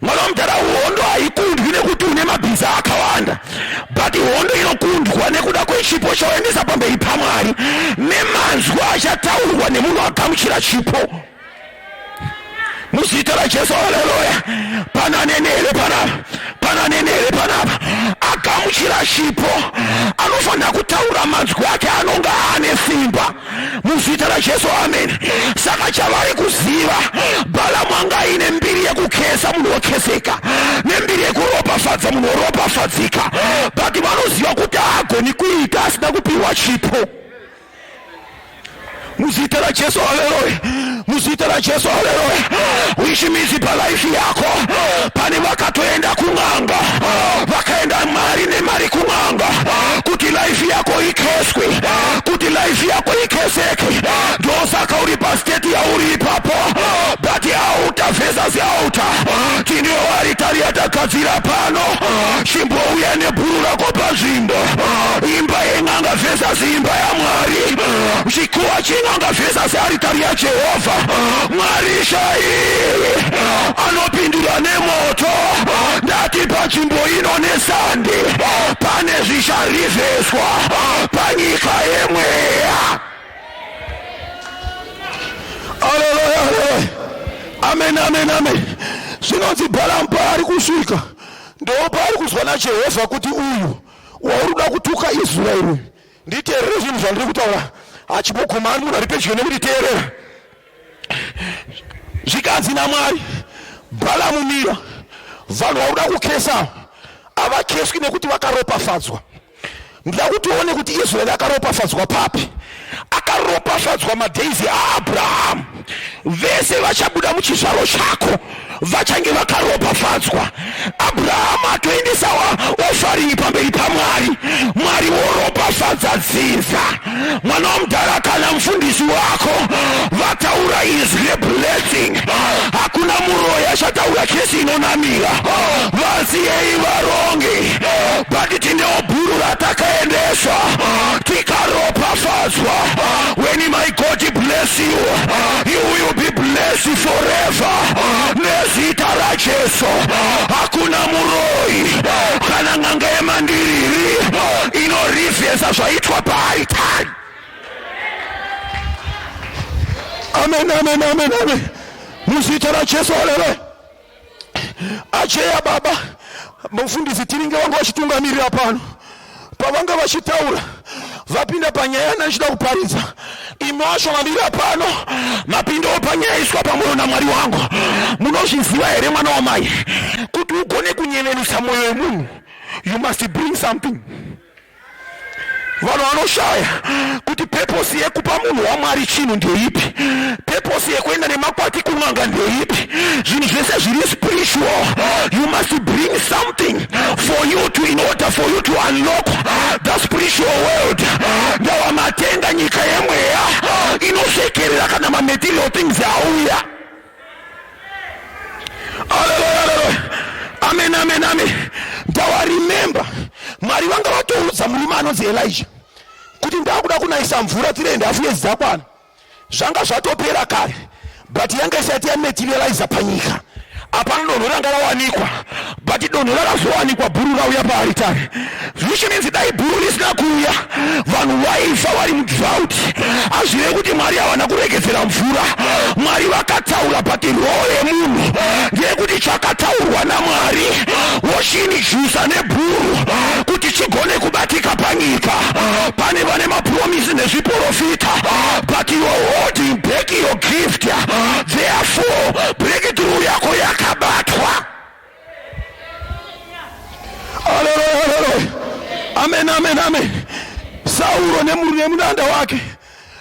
Mwana wamudhara, uhondo haikundwi nekuti une mabhiza akawanda, but hondo inokundwa nekuda kwechipo chawaendesa pamberi paMwari nemanzwi achataurwa nemunhu agamuchira chipo muzita raJesu. Haleluya. Pana nenere panapa agamuchira chipo anofanira kutaura manzwi ake anonga ane simba muzita raJesu. Amen. Saka chavari kuziva, Balamu anga aine mbiri yekukesa munhu wokeseka nembiri yekuropafadza munhu woropafadzika, but vanoziva kuti haagoni kuita asina kupiwa chipo muzita raJesu. Haleluya. Muzita raJesu. Haleluya. Uishimizi palaifi yako pane vakatoenda kun'anga, vakaenda mari nemari kun'anga kuti laifi yako ikeswe, kuti laifi yako ikeseke. Ndosaka uri pasteti yauri ipapo, but hautavhesa seauta. Tine aritari yatagadzira pano, chimbouya nebhuru rako pazvimbo. Imba yen'anga vhesa seimba yaMwari, chikuwa chen'anga vhesa searitari yaJehovha. Mwari chaiye anopindura nemoto. Ndati panzvimbo ino nesande pane zvicharivheswa panyika yemweya. Haleluya, haleluya. Amen, amen, amen. Zvinonzi Balamu paari kusvika ndo paari kuzwa naJehovha kuti uyu waurikuda kutuka Israeri nditeerere zvinhu zvandiri kutaura. Achipokomani munhu ari pedyo nekuti teerera. Zvikanzi naMwari, Balamu mira, vanhu vakuda kukesa havakeswi nekuti vakaropafadzwa. Ndida kuti uone kuti Israeri akaropafadzwa papi. Akaropafadzwa madheizi aAbhurahamu. Vese vachabuda muchizvaro chako vachange vakaropafadzwa. Abhurahamu atoendesa ofari pamberi paMwari, Mwari woropafadza dzinza. Mwana wamudhara, kana mufundisi wako vataura is blessing, hakuna muroya kutaura kesi inonamira vasiyei varongi but tinewo bhuru ratakaendeswa tikaropafadzwa. When my God bless you, you will be blessed forever. Nezita raJesu hakuna muroi kana ng'anga yemandiriri inorifesa zvaitwa paaritari. Amen, amen, amen, amen. Muzita raJesu, haleluya. Acheya baba mufundisi tiringe wangu vachitungamirira pano pavanga vachitaura vapinda panyaya nanchida kuparidza imi vashongamira pano mapindawo panyaya iswa pamwoyo naMwari wangu. Munozviziva here mwana wamai kuti ugone kunyevenusa mwoyo wemunhu you must bring something. Vanhu vanoshaya kuti purpose yekupa munhu waMwari chinhu ndeipi, purpose yekuenda nemakwati kun'anga ndeipi. Zvinhu zvese zviri spiritual, you must bring something for you to, in order for you to unlock the spiritual world. Ndawamatenga nyika yemweya inoshekerera kana material things auya. Amen, amen, amen. Ndawaremember Mwari vanga vatoudza murume anonzi Elijah kuti ndakuda kunaisa mvura tirende afuye zidzakwana. Zvanga zvatopera kare but yanga isati yamaterialize panyika. Hapana donho ranga rawanikwa but donho rakazowanikwa bhuru rauya paaritari. Which means dai bhuru risina kuuya vanhu vaifa vari mudrought. Azvive kuti Mwari havana kuregedzera mvura. Mwari vakataura but roho yemunhu ndeyekuti chakataurwa naMwari wochinijusa nebhuru kuti chigone kubatika panyika. Pane vane mapromisi nezviprofita but you are holding back your gift. Therefore breakthrough yako yakabatwa. Haleluya. Amen, amen, amen. Sauro nemuranda wake.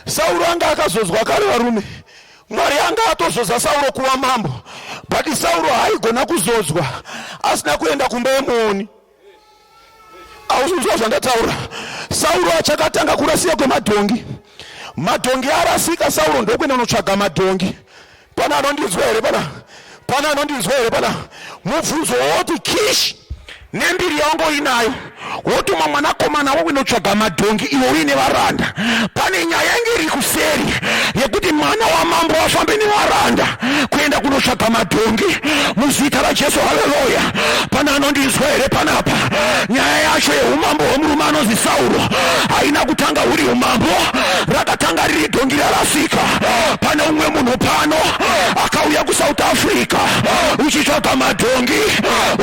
Sauro anga akazozwa kare varume. Mwari anga atozoza Sauro kuva mambo but Sauro haigona kuzozwa asina kuenda kumba yemuoni. Auzvizwa zvandataura. Sauro achakatanga kurasiya kwemadhongi. Madhongi arasika Sauro ndokwenda kunotsvaga madhongi. Pana anondinzwa here pana mubvunzo woti Kishi nembiri yangu inayo wotuma mwanakomana wako inotsvaga madhongi iwe uine varanda. Pane nyaya yangu iri kuseri yekuti mwana wamambo afambe nevaranda kuenda kunotsvaga madhongi muzita raJesu, haleluya. Pana anondinzwa here panapa. Nyaya yacho yeumambo hwemurume anonzi Sauro haina kutanga huri umambo, rakatanga riri dhongi rarasika. Pane umwe munhu pano akauya kuSouth Africa uchitsvaga madhongi,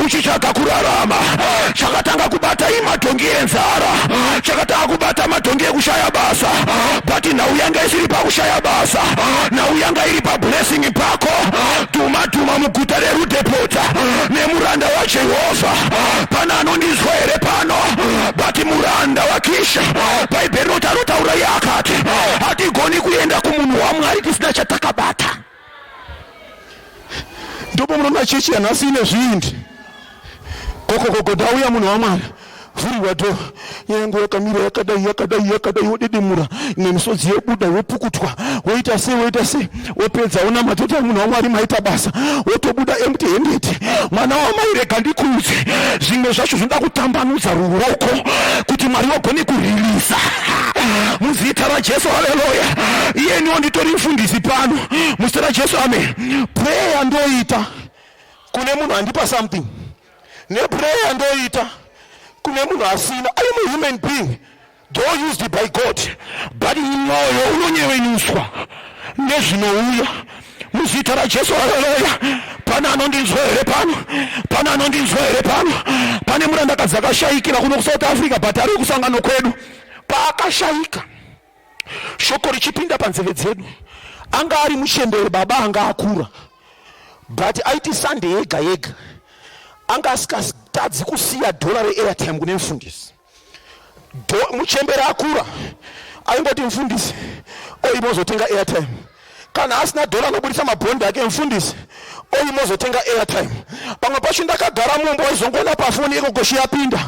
uchitsvaga kurarama. Chakatanga kubata madhongi enzara, chakatanga kubata madhongi ekushaya basa but nhau yanga isiri pakushaya basa, nhau yanga iri pablessing pako. Tuma muguta rerudepota nemuranda waJehovha. Pana anondinzwa here pano but muranda waKisha bhaibheri rotaura yakati hatigoni kuenda kumunhu waMwari tisina chatakabata. Ndipo munoona chechi yanhasi ine zvindi koko ndauya munhu waMwari vhurwa dho nyange yakamira yakadai wodedemura nemisodzi yebuda wopukutwa woita sei wopedza unamatoti munhu waMwari maita basa wotobuda empty handed. Mwana wamai rega ndikuudze zvimwe zvacho zvinoda kutambanudza ruoko kuti Mwari wagone kuririsa muzita raJesu, haleluya. Iye ndiwo nditori mufundisi pano muzita raJesu, amen. Prayer ndoita kune munhu andipa something neprayer ndoita kune munhu asina. I am a human being though used by God but mwoyo unonyevenyuswa nezvinouya muzita raJesu, haleluya. Pana anondinzwa here pano pane murandakadzi akashayikira kuno kuSouth Africa but ari kusangano kwedu. Paakashayika shoko richipinda panzeve dzedu anga ari muchembere baba anga akura but aiti Sunday yega anga asikatadzi kusiya dhola reairtime kune mufundisi. Muchembere akura aingoti mufundisi oimozotenga airtime. Kana asina dhola anobudisa mabhondi ake mufundisi oimozotenga airtime. Pamwe pacho ndakagara mumba waizongona pafoni ekokeshi yapinda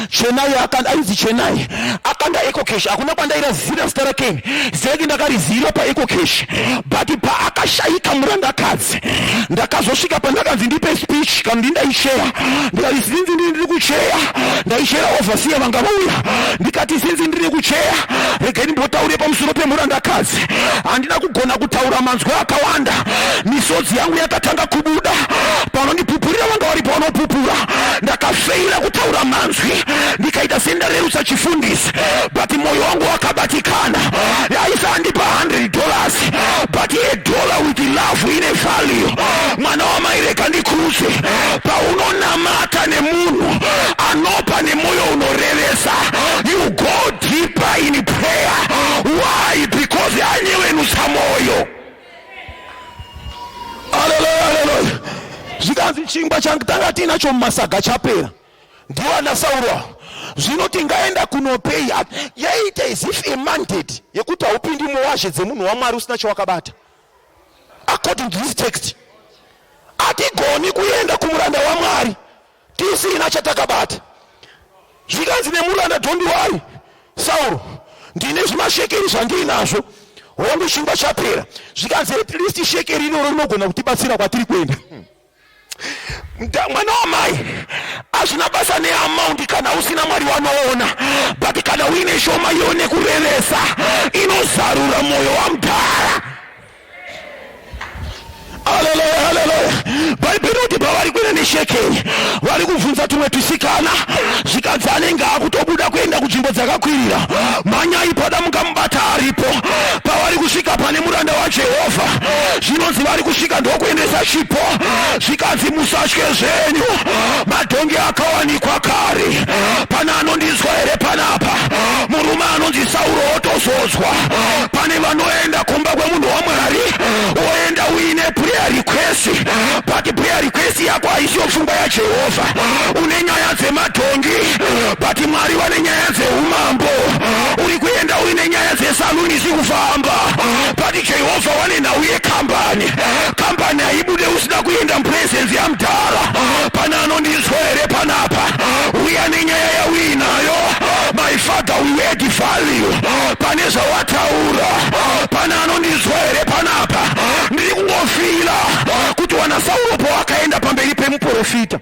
Chenai aizi Chenai akanda ekokeshi hakuna kwandaira zita rakeni zeki ndakarizira paekokeshi but paakashayika murandakadzi ndakazosvika pandakanzi ndipe speech kana ndaishare ndikati sinzi ndiri kucheya ndaishera overseer vanga vauya ndikati sinzi ndiri kucheya regai ndimbotaure pamusoro pemurandakadzi handina kugona kutaura manzwi akawanda misodzi yangu yakatanga kubuda panondipupurira vanga varipo vanopupura ndakafeira kutaura manzwi ndikaita sendarerutsa chifundisi but moyo wangu wakabatikana aisa handipa $100 but $1 with love ine value mwana wamaireka ndikuze paunonamata nemunhu anopa nemoyo unorevesa you go deeper in prayer. Why? Because anyewenutsa moyo. Hallelujah. Zvikanzi chingwa changa tinacho mumasaga chapera ndiwana Sauro zvinoti ngaenda kunopei yaita as if a mandate yekuti haupindi muwashe dzemunhu waMwari usina chawakabata. According to this text hatigoni kuenda kumuranda waMwari tisina chatakabata. Zvikanzi nemuranda don't worry Sauro ndine zvimashekeri zvandinazvo hongu chingwa chapera zvikanzi at least shekeri iroro rinogona kutibatsira kwatiri kuenda. Mwana wamai hazvina basa neamoundi kana usina Mwari wanoona but kana uine shoma yone kurevesa inozarura moyo wamudhara. Hallelujah, hallelujah. Bhaibheri kuti pavari kuenda neshekeri vari kubvunza tumwe tusikana zvikanzi anenge akutobuda kuenda kunzvimbo dzakakwirira manyai pada mungamubata aripo pavari kusvika pane muranda waJehovha zvinonzi vari kusvika ndokuendesa chipo zvikanzi musatye zvenyu madhongi akawanikwa kare pana anondinzwa here panapa murume anonzi Sauro otozodzwa pane vanoenda kumba kwemunhu waMwari oenda uine prayer request but prayer request yako haisiyo pfungwa yaJehovha une nyaya dzemadhongi but Mwari vane nyaya dzeumambo uri kuenda uine nyaya dzesaluni zikufamba but Jehovha vane nhau yekambani haibude usina kuenda mupresence yamudhara pana anondinzwa here panapa uya nenyaya yauinayo my father we were the value pane zvawataura pana anondinzwa here panapa ndiri kungofila kuti wana Sauro po akaenda pamberi pemuprofita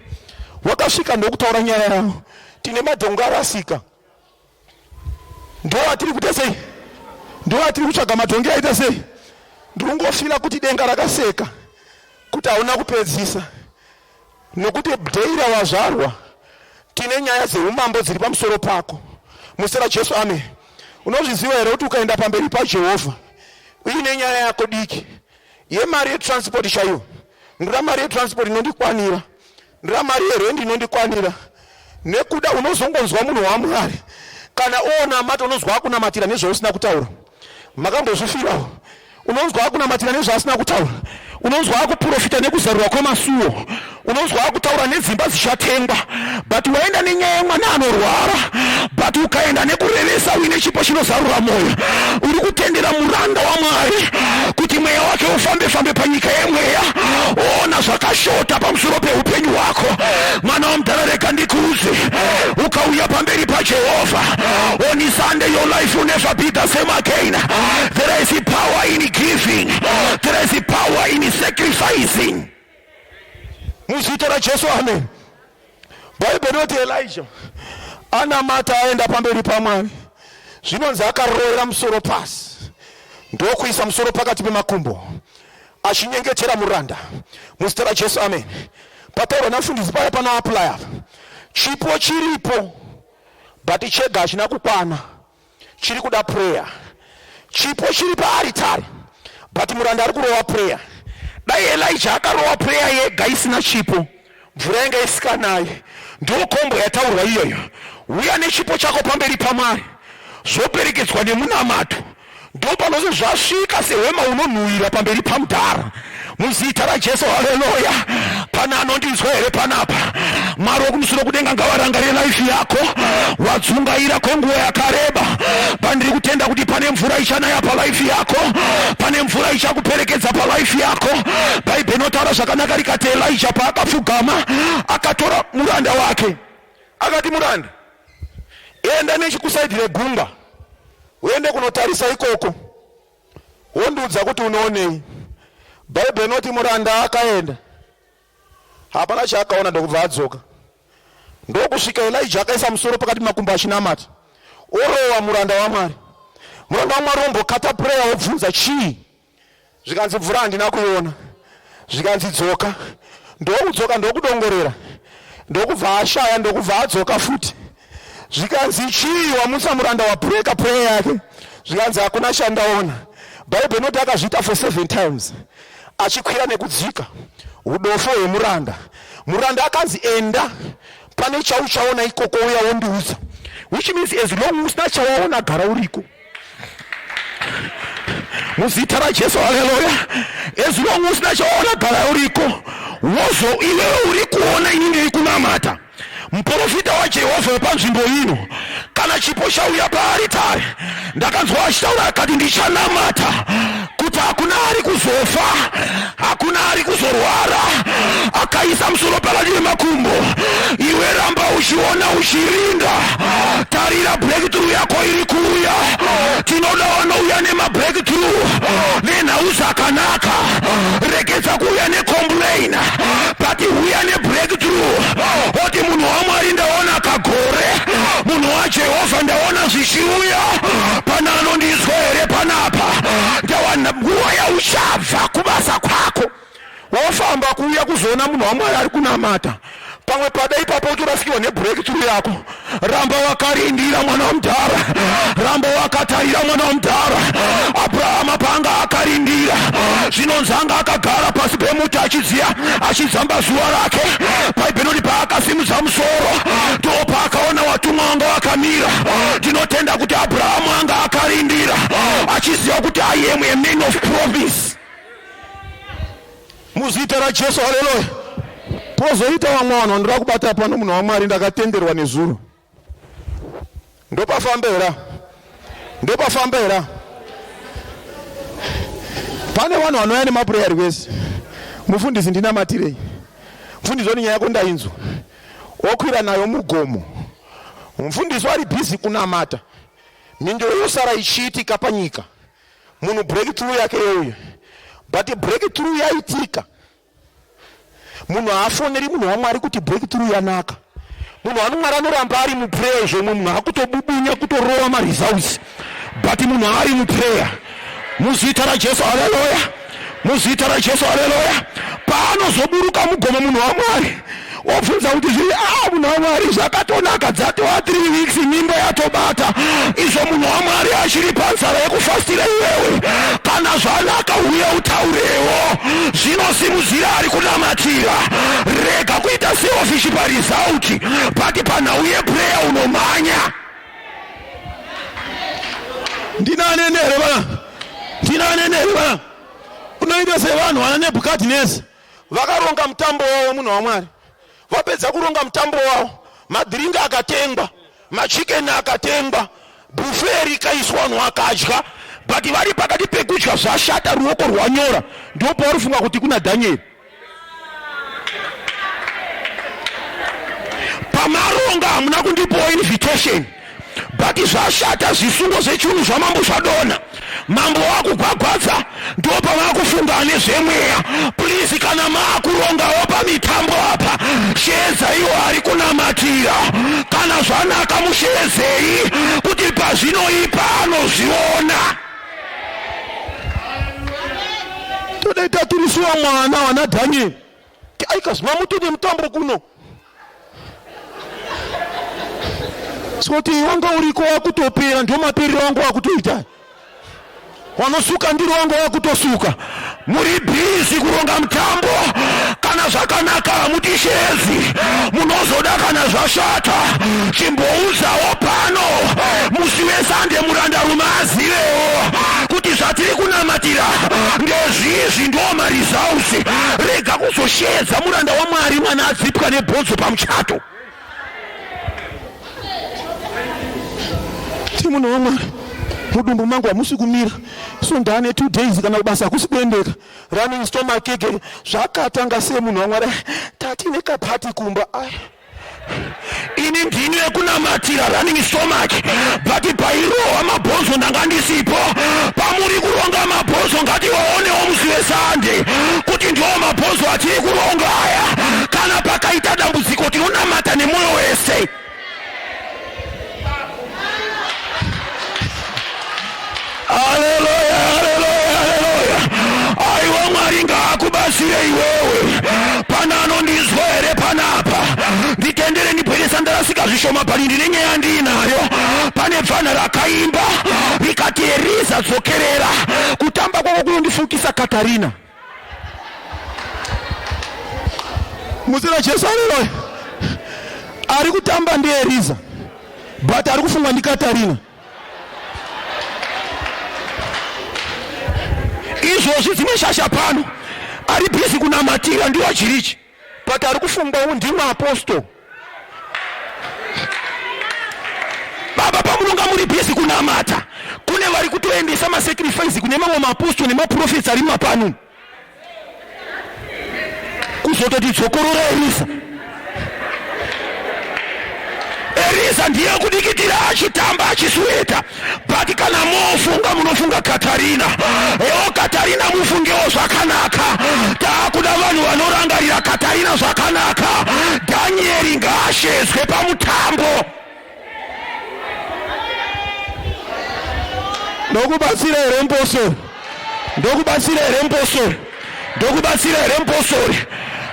wakasvika ndokutaura nyaya yavo tine madhongo arasika ndo atiri kuita sei ndo atiri kutsvaga madhongo aita sei ndiri kungofila kuti denga rakaseka kuti hauna kupedzisa nokuti dhei rawazvarwa tine nyaya dzeumambo dziri pamusoro pako muzita raJesu amen. Unozviziva here kuti ukaenda pamberi paJehovha uine nyaya yako diki yemari yetransport chaiyo ndira mari yetransport inondikwanira ndira mari yerent inondikwanira nekuda unozongonzwa munhu waMwari kana onamata unonzwa akunamatira nezvausina kutaura makambozvifirawo unonzwa akunamatira nezvaasina kutaura unonzwa akuprofita nekuzarurwa kwemasuo unonzwa akutaura nedzimba dzichatengwa but waenda nenyaya yemwana anorwara but ukaenda nekurevesa uine chipo chinozarura moyo uri kutendera muranda waMwari kuti mweya wake ufambe panyika yemweya ona zvakashota pamusoro peupenyu hwako. Mwana wamudhara rega ndikuudze ukauya pamberi paJehovha on Sunday your life will never be the same again. There is a power in giving, there is a power in sacrificing. Muzita raJesu amen. Bhaibheri roti Elijah anamata aenda pamberi paMwari zvinonzi akarorera musoro pasi ndokuisa musoro pakati pemakumbo achinyengetera muranda. Muzita raJesu amen. Pataura nafundisi paya pana apply apa chipo chiripo but chega hachina kukwana chiri kuda prayer. Chipo chiri paaritari but muranda ari kurova prayer. Dai Elijah akarowa prayer yega isina chipo mvura yanga isikanayi ndokombo yataurwa iyoyo uya nechipo chako pamberi paMwari zvoperekedzwa nemunamato ndopanozo zvasvika sehwema unonhuhwira pamberi pamudhara. Muzita raJesu haleluya. Pana anondinzwa here panapa Mwari wokumusoro kudenga ngavarangarire life yako wadzungaira kwenguva yakareba pandiri kutenda kuti pane mvura ichanaya palife yako pane mvura ichakuperekedza palife yako. Bhaibheri rinotaura zvakanaka rikati Elijah paakapfugama akatora muranda wake akati muranda enda nechikusaidhi regungwa uende kunotarisa ikoko wondiudza kuti unoonei. Bhaibheri inoti muranda akaenda hapana chaakaona ndokubva adzoka. Ndokusvika Elijah akaisa musoro pakati makumbo achinamata. Orowa muranda waMwari. Muranda waMwari ombokata prayer obvunza chii. Zvikanzi mvura handina kuiona. Zvikanzi dzoka. Ndokudzoka ndokudongorera. Ndokubva ashaya ndokubva adzoka futi. Zvikanzi chii wamusa muranda wabreka prayer yake. Zvikanzi hakuna chandaona. Bhaibheri inoti akazviita for 7 times. Achikwira nekudzika. Udofo hwemuranda. Muranda akanzi enda. Pane chauchaona ikoko uya wondiudza. Which means as long usina chawaona gara uriko. Muzita raJesu, haleluya. As long usina chawaona gara uriko. Wozo iwewe uri kuona inenge ikunamata. Muprofita waJehovha wepanzvimbo ino kana chipo chauya paaritari ndakanzwa achitaura akati ndichanamata kuti hakuna ari kuzofa, hakuna ari kuzorwara. Akaisa musoro pakati pemakumbo. Iwe ramba uchiona uchirinda. Tarira breakthrough yako iri kuuya. Tinoda vanouya nemabreakthrough nenhau dzakanaka. Regedza kuuya necomplain but uya nebreakthrough. Oti munhu waMwari ndaona kagore, munhu waJehovha ndaona zvichiuya. Pana anondizwa here panapa? Ndawana nguva yauchabva kubasa kwako. Wofamba kuuya kuzoona munhu waMwari ari kunamata. Pamwe pada ipapo utorasikiwa nebreakthrough yako. Ramba wakarindira mwana wamudhara. Ramba wakatarira mwana wamudhara. Abrahama panga akarindira. Zvinonzi anga akagara pasi pemuti achidziya achizamba zuva rake. Bhaibheri inoti paakasimudza musoro ndopaakaona watumwa vanga vakamira. Ndinotenda kuti Abrahamu anga akarindira achiziva kuti I am a man of promise. Muzita raJesu, haleluya. Pozoita vamwana ndira kubata pano munhu waMwari ndakatenderwa nezuro. Ndopafambera. Pane vanhu vanouya nemaprayer request. Mufundisi ndinamatirei. Mufundisi wani nyaya yako ndainzwa. Okwira nayo mugomo. Mufundisi wari busy kunamata. Mindiro yosara ichiitika panyika. Munhu breakthrough yake youya. But breakthrough yaitika. Munhu haafoneri munhu waMwari kuti breakthrough yanaka. Munhu waMwari anoramba ari muprayer zvomwe, munhu hakutobubunya kutorowa maresults. But munhu ari muprayer. Muzita raJesu, haleluya. Muzita raJesu, haleluya. Paanozoburuka mugomo munhu waMwari obvunza kuti zviri munhu waMwari zvakatonaka dzatova 3 weeks mimba yatobata. Izvo munhu waMwari achiri panzara yekufastira iwewe. Kana zvanaka uye utaurewo. Zvinosimudzira ari kunamatira. Rega kuita selfish paresult but panhau yeprayer unomhanya. Ndinanenere vana. Unoita sevanhu vana Nebhukadhineza vakaronga mutambo wavo munhu waMwari. Vapedza kuronga mutambo wavo, madhiringi akatengwa, machikeni akatengwa, buffet rikaiswa vanhu vakadya. But vari pakati pekudya zvashata ruoko rwanyora. Ndipo paurifunga kuti kuna Daniel. Pamaronga hamuna kundipowa invitation. But zvashata zvisungo zvechinhu zvamambo zvadona. Mambo wakugwagwadza ndipo pavakufunga nezvemweya. Please kana maakurongawo pamitambo apa, shedza iwo ari kunamatira. Kana zvanaka mushedzei kuti pazvinoipa anozviona. Todaita turisuwa mwana wana Daniel. Aikazima mutune mutambo kuno. Soti wanga uriko wakutopera ndio maperero wangu wakutoita. Wanosuka ndiro wangu wakutosuka. Muri busy kuronga mutambo. Kana zvakanaka mutishezi. Munozoda kana zvashata. Chimbouzawo pano. Musiwesande muranda rumazirewo. Kuti zvatiri kunamatira ngezvizvi ndo maresults. Rega kuzoshedza muranda waMwari mwana adzipwa nebhonzo pamuchato. Munhu waMwari mudumbu mangu hamusi kumira. So ndane 2 days kana kubasa kusikuendeka. Running stomach again. Zvakatanga semunhu waMwari. Tati nekapati kumba. ini ndini yekunamatira running stomach, but pairohwa mabhonzo ndanga ndisipo. Pamuri kuronga mabhonzo ngativaonewo musi weSunday kuti ndiwo mabhonzo atiri kuronga aya. Kana pakaita dambudziko tinonamata nemwoyo wese. Haleluya, haleluya, haleluya. Aiwa Mwari ngaakubatsire iwewe. Pana anondizwa here panapa. Nditendere ndibweresa ndarasika zvishoma pali ndine nyaya ndinayo. Pane bvana rakaimba rikati Eriza dzokerera. Kutamba kwako kunondifukisa Katarina. Muzina Jesu, haleluya. Ari kutamba ndi Eriza, but ari kufungwa ndi Katarina. Izvozvi dzimwe shasha pano ari bhizi kunamatira ndiwo achirichi, but ari kufungwa ndimwe apostol. baba pamunonga muri bhizi kunamata, kune vari kutoendesa masacrifice kune mamwe maapostol nemaprofits ari mapano kuzototi dzokorora Eriza ndiye kudikitira achitamba achisweta, but kana mofunga munofunga Katarina. Ewo Katarina mufungewo zvakanaka. Takuda vanhu vanorangarira Katarina zvakanaka. Danieri ngaashezwe pamutambo. Ndokubatsira here mposori, ndokubatsira here mposori, ndokubatsira here mposori.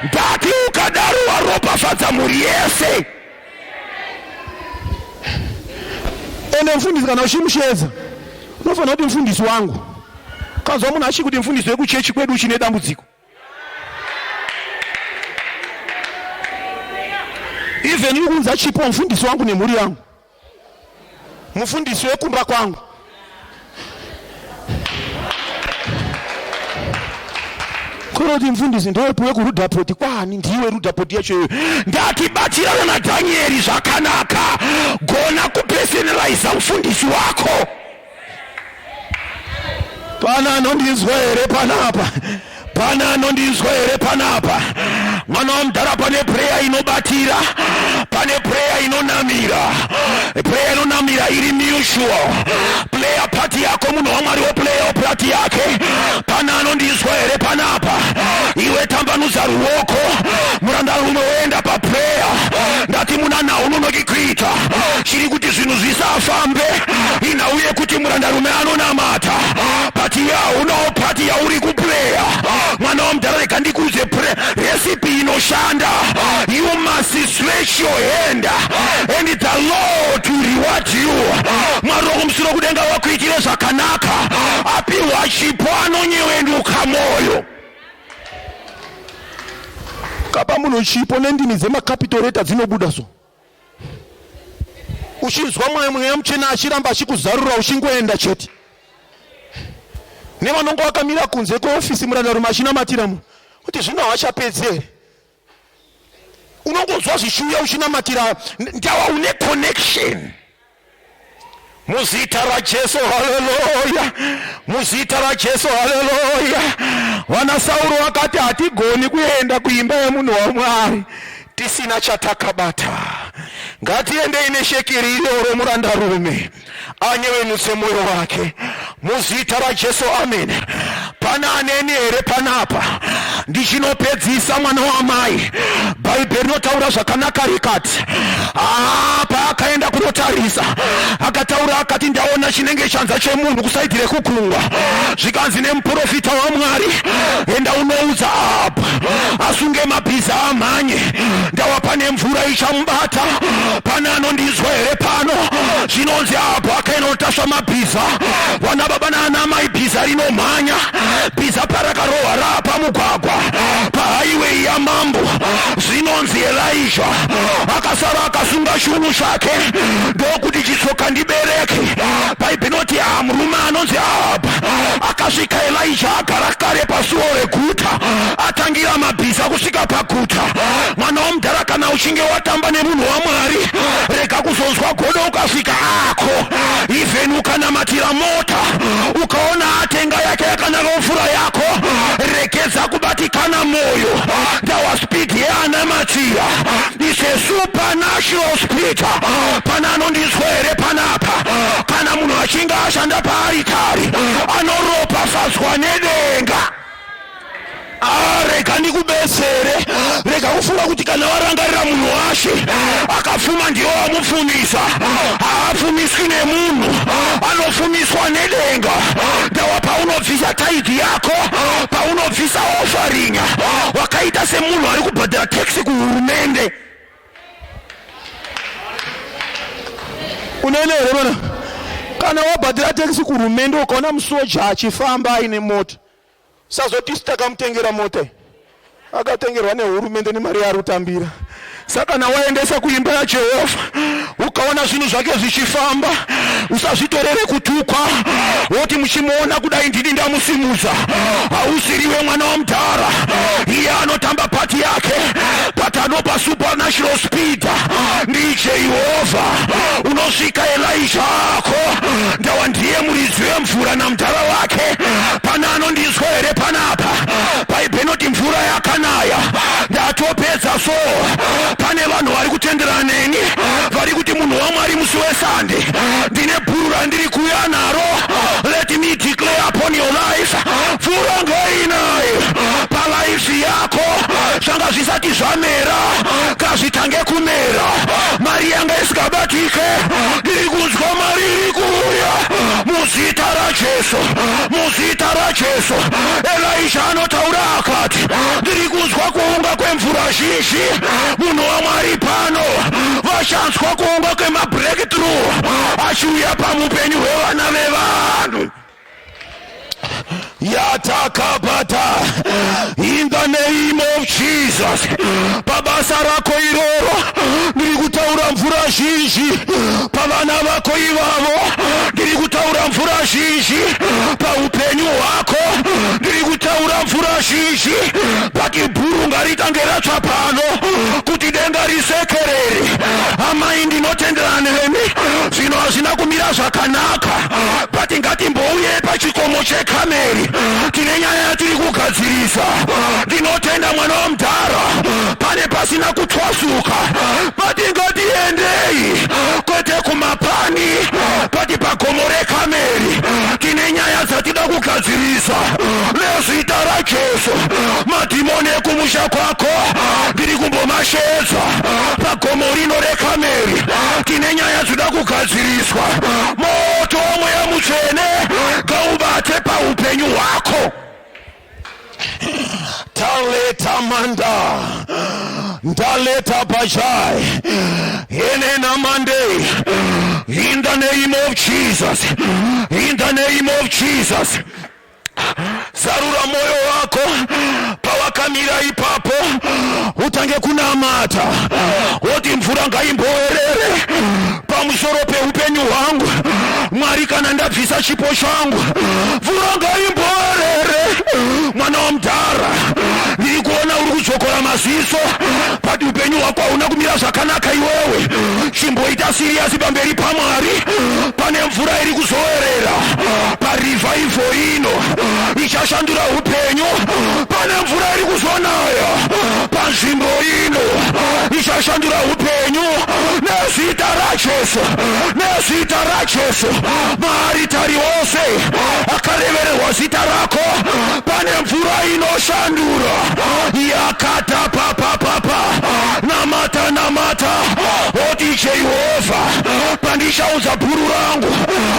Ndati ukadaro waropafadza mhuri yese. Ende mfundisi kana uchimushedza, unofanira kuti mfundisi wangu. Kazwa munhu achikuti mfundisi wekuchechi kwedu uchine dambudziko. Even iri kunzi achipo mfundisi wangu nemhuri yangu, mufundisi wekumba kwangu. Kuroti mfundisi ndowepuwe kurudhapoti kwani ndiwe rudhapoti yacho iwe. Ndatibatsira na Danieri zvakanaka. Gona kupersonalize mfundisi wako. Pana anondizwa here panapa, pana anondizwa here panapa. Mwana wamudhara pane prayer inobatira, pane prayer inonamira. Prayer inonamira iri mutual. Player party yako munhu waMwari wo player party yake. Pana anondizwa here panapa. Iwe tambanudza ruoko, murandarume woenda paprayer. Ndati munana unonokikuita chiri kuti zvinhu zvisafambe. Inauye kuti murandarume anonamata. Pati yauno pati yauri kuplayer. Mwana wamudhara rega ndikuudze recipe inoshanda. You must stretch your hand and the Lord to reward you. Mwari wokumusoro kudenga wakuitire zvakanaka. Apiwa chipo anonyewenduka moyo. Kapa munhu chipo nendimi dzemakapitoreta dzinobuda so. Uchinzwa mweya muchena achiramba achikuzarura uchingoenda chete. Nevanongo vakamira kunze kweofisi murandarume achinamatira munhu kuti zvino hawachapedzi here. Unongozwa zvichiuya uchinamatira ndawa une connection. Muzita raJesu, haleluya. Muzita raJesu, haleluya. Vana Sauro vakati hatigoni kuenda kuimba yemunhu waMwari tisina chatakabata. Ngatiendei neshekeri iro romurandarume anyevenutse moyo wake. Muzita raJesu, amen. Pana aneni here panapa ndichinopedzisa mwana wamai. Bhaibheri rinotaura zvakanaka rikati paakaenda kunotarisa akataura akati ndaona chinenge chanza chemunhu kusaidhi rekugungwa. Zvikanzi nemuprofita waMwari enda unoudza Abha asunge mabhiza amhanye. Ndawa pane mvura ichamubata. Pana anondizwa here pano. Zvinonzi Abha akaenda kunotasva mabhiza. Vana baba nana mai bhiza rinomhanya. Bhiza parakarohwa rapamugwagwa pahighway yamambo. Zvinonzi Elijah akasara akasunga shungu chake ndokuti chitsoka ndibereke. Bhaibheri inoti murume anonzi Abha akasvika Elijah agara kare pasuo reguta atangira mabhiza kusvika paguta. Mwana wamudhara kana uchinge watamba nemunhu waMwari rega kuzonzwa godo ukasvika ako. Even ukanamatira mota ukaona atenga yake yakanaka mvura yako regedza kubatikana moyo. Ndawa spirit yaanamatira is a supernatural spirit. Pana anondizwere panapa kana munhu achinge ashanda paaritari anoropa sazwa nedenga. Rega ndikubetsere, rega kufunga kuti kana warangarira munhu washe akafuma ndiwo wamupfumisa. Haafumiswi nemunhu, anofumiswa nedenga. Ndawa paunobvisa taidhi yako, paunobvisa offering, wakaita semunhu ari kubhadhara taxi kuhurumende. Unaelewa bwana? Kana wabhadhara taxi kuhurumende ukaona musoja achifamba aine mota, sazoti sitakamutengera mota, akatengerwa nehurumende nemari yarutambira. Saka na waendesa kuimba ya Jehova ukaona zvinhu zvake zvichifamba, usazvitorere kutukwa woti muchimuona kudai ndini ndamusimuza. Hausiriwe mwana wa mudhara, iye anotamba pati yake but anopa supernatural speed. Ndi Jehova unosvika Elisha ako, ndawa ndiye muridzi wemvura namudhara wake. Pana anondizwa here panapa, paibhenoti mvura yakanaya ndatopedza. So pane vanhu vari kutenderana neni vari kuti munhu waMwari musi weSunday ndine bhuru randiri kuuya naro. Let me declare upon your life, mvura ngainaye palaifi yako. Zvanga zvisati zvamera ngazvitange kumera. Mari yanga isikabatike, ndiri kunzwa mari iri kuuya muzita raJesu, muzita raJesu. Elisha anotaura akati, ndiri kunzwa kuunga kwemvura zhinji. Munhu waMwari pano vashanzwa kuunga kwemabreakthrough achiuya pamupenyu hwevana vevanhu. Yatakabata in the name of Jesus. Pabasa rako iroro ndiri kutaura mvura zhinji, pavana vako ivavo ndiri kutaura mvura zhinji, paupenyu hwako ndiri kutaura mvura zhinji. Pati bhuru ngaritange ratsva pano kuti denga risekerere. Amai ndinotenderana nemi, zvino hazvina kumira zvakanaka, pati ngatimbouye pachikomo chekameri. Tine nyaya yatiri kugadzirisa. Ndinotenda mwana wa mudhara, pane pasina kutwasuka, pati ngatiendei kwete kumapani, pati pagomo rekameri. Tine nyaya dzatida kugadzirisa nezita raJesu. Madhimoni ekumusha kwako ndiri kumbomashedza pagomo rino rekameri. Tine nyaya dzida kugadziriswa. Moto womweya mutsvene ngaubate paupenyu hwako. Taleta manda, ndaleta bajai, enena Monday, in the name of Jesus, in the name of Jesus. Zarura moyo wako pawakamira ipapo, utange kunamata woti mvura ngaimboerere pamusoro peupenyu hwangu. Mwari kana ndabvisa chipo changu, mvura ngaimboerere. Mwana wa mudhara, ndiri kuona uri kudzokora maziso, pati upenyu hwako hauna kumira zvakanaka iwewe. Chimboita siriyasi pamberi paMwari. Pane mvura iri kuzoerera parivaivho ino ichashandura upenyu. Pane mvura iri kuzonaya panzvimbo ino ichashandura upenyu nezita raJesu, nezita raJesu. Maaritari ose akarevererwa zita rako, pane mvura inoshandura. Yakata papapapa, namata namata oti Jehova, pandishaudza bhuru rangu,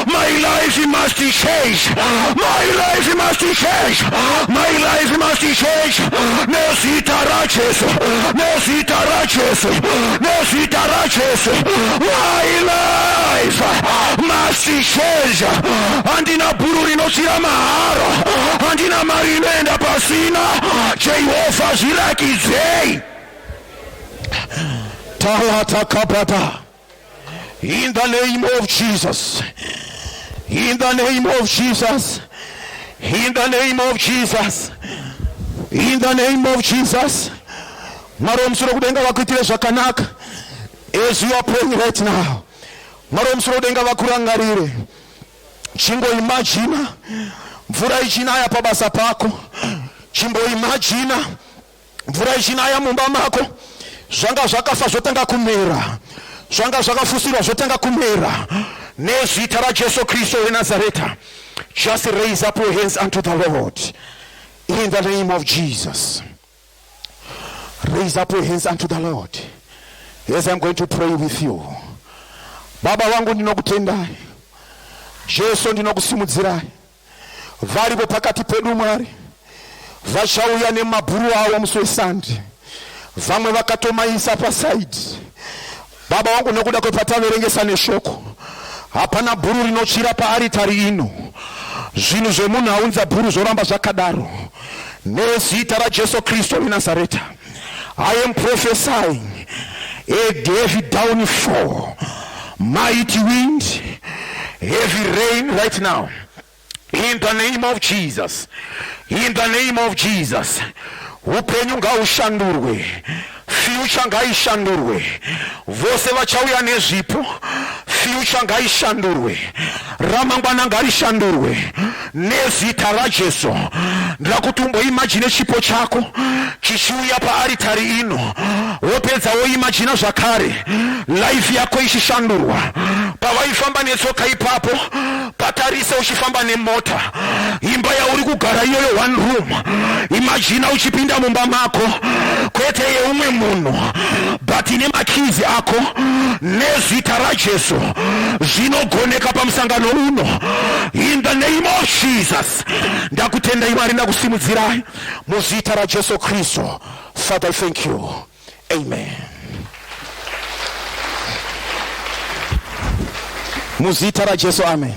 my life must change, my life must change, my life must change. Nezita raJesu, nezita raJesu, nezita raJesu. My life must change. Handina bhuru rinosvira mahara, handina mari inoenda pasina. Jehova zvirakidzei. Talata kabata. In the name of Jesus, in the name of Jesus, in the name of Jesus, in the name of Jesus. Mwari womusoro kudenga vakuitire zvakanaka. As you are praying right now, Mwari womusoro kudenga vakurangarire. Chingo imagine mvura ichinaya pabasa pako. Chimbo imagine mvura mvura ichinaya mumba mako, zvanga zvakafa zvotanga kumera, zvanga zvakafusirwa zvotanga kumera nezita raJesu Kristu weNazareta. Just raise up your hands unto the Lord in the name of Jesus. Raise up your hands unto the Lord as I'm going to pray with you. Baba wangu ndinokutendai, Jesu ndinokusimudzirai. Varipo pakati pedu Mwari vachauya nemabhuru avo musi weSande, vamwe vakatomaisa pasaidi. Baba wangu nokuda kwepataverengesa neshoko, hapana bhuru rinotsvira paaritari ino. Zvinhu zvemunhu aunza bhuru zvoramba zvakadaro. Nezita raJesu Kristu weNazareta, I am prophesying a heavy downfall, mighty wind, heavy rain right now. In the name of Jesus. In the name of Jesus. Upenyu ngaushandurwe, future ngaishandurwe, vose vachauya nezvipo, future ngaishandurwe, ramangwana ngarishandurwe nezita raJesu. Ndakuti umboimagine chipo chako chichiuya paaritari ino, wopedza woimagina zvakare life yako ichishandurwa. Pavaifamba netsoka ipapo, patarise uchifamba nemota, imba yauri kugara iyoyo one room, imagina uchipinda mumba mako kwete yeumwe munhu but ine makizi ako. Nezita raJesu zvinogoneka pamusangano uno in the name of Jesus. Ndakutendai Mwari, ndakusimudzirai muzita raJesu Kristu. Father, I thank you. Amen. Muzita raJesu, amen.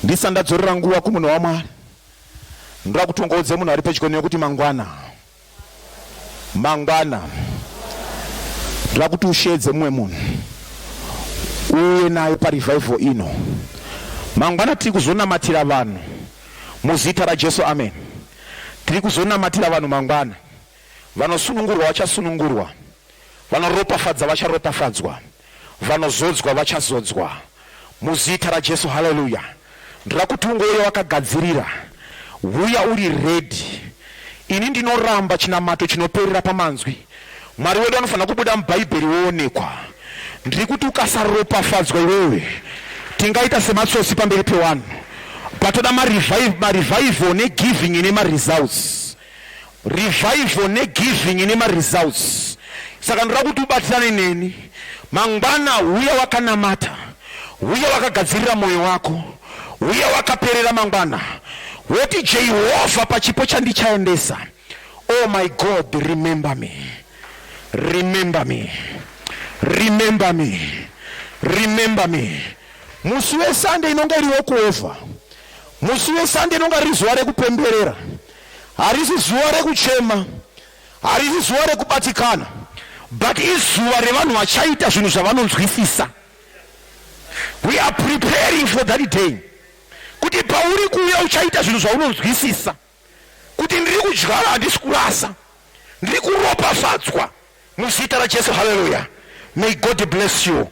Ndisandadzorera nguva kumunhu waMwari, ndoda kutongodze munhu ari pedyo nekuti mangwana ndoda kuti ushedze mumwe munhu uye naye parevival ino. Mangwana tiri kuzonamatira vanhu muzita raJesu, amen. Tiri kuzonamatira vanhu mangwana. Vanosunungurwa vachasunungurwa, vanoropafadza vacharopafadzwa, vanozodzwa vachazodzwa muzita raJesu. Haleluya. Ndoda kuti ungouya wakagadzirira, uya uri ready. Ini ndinoramba chinamato chinoperera pamanzwi. Mwari wedu anofanira kubuda mubhaibheri woonekwa. Ndiri kuti ukasaropafadzwa iwewe tingaita sematsotsi pamberi pewanhu. Patoda marevival negiving ine results. Revival negiving ine results. Saka ndoda kuti ubatirane neni mangwana. Uya wakanamata, uya wakagadzirira moyo wako, uya wakaperera mangwana, woti Jehovha pachipo chandichaendesa. Oh my God, remember me, remember me, remember me, remember me. Musi weSande inonga iri wokuova, musi weSande inonga riri zuva rekupemberera, harisi zuva rekuchema, harisi zuva rekubatikana, but izuva revanhu vachaita zvinhu zvavanonzwisisa. We are preparing for that day. Kuti pauri kuuya uchaita zvinhu zvaunonzwisisa, kuti ndiri kudyara handisi kurasa, ndiri kuropafadzwa muzita raJesu. Hallelujah. May God bless you.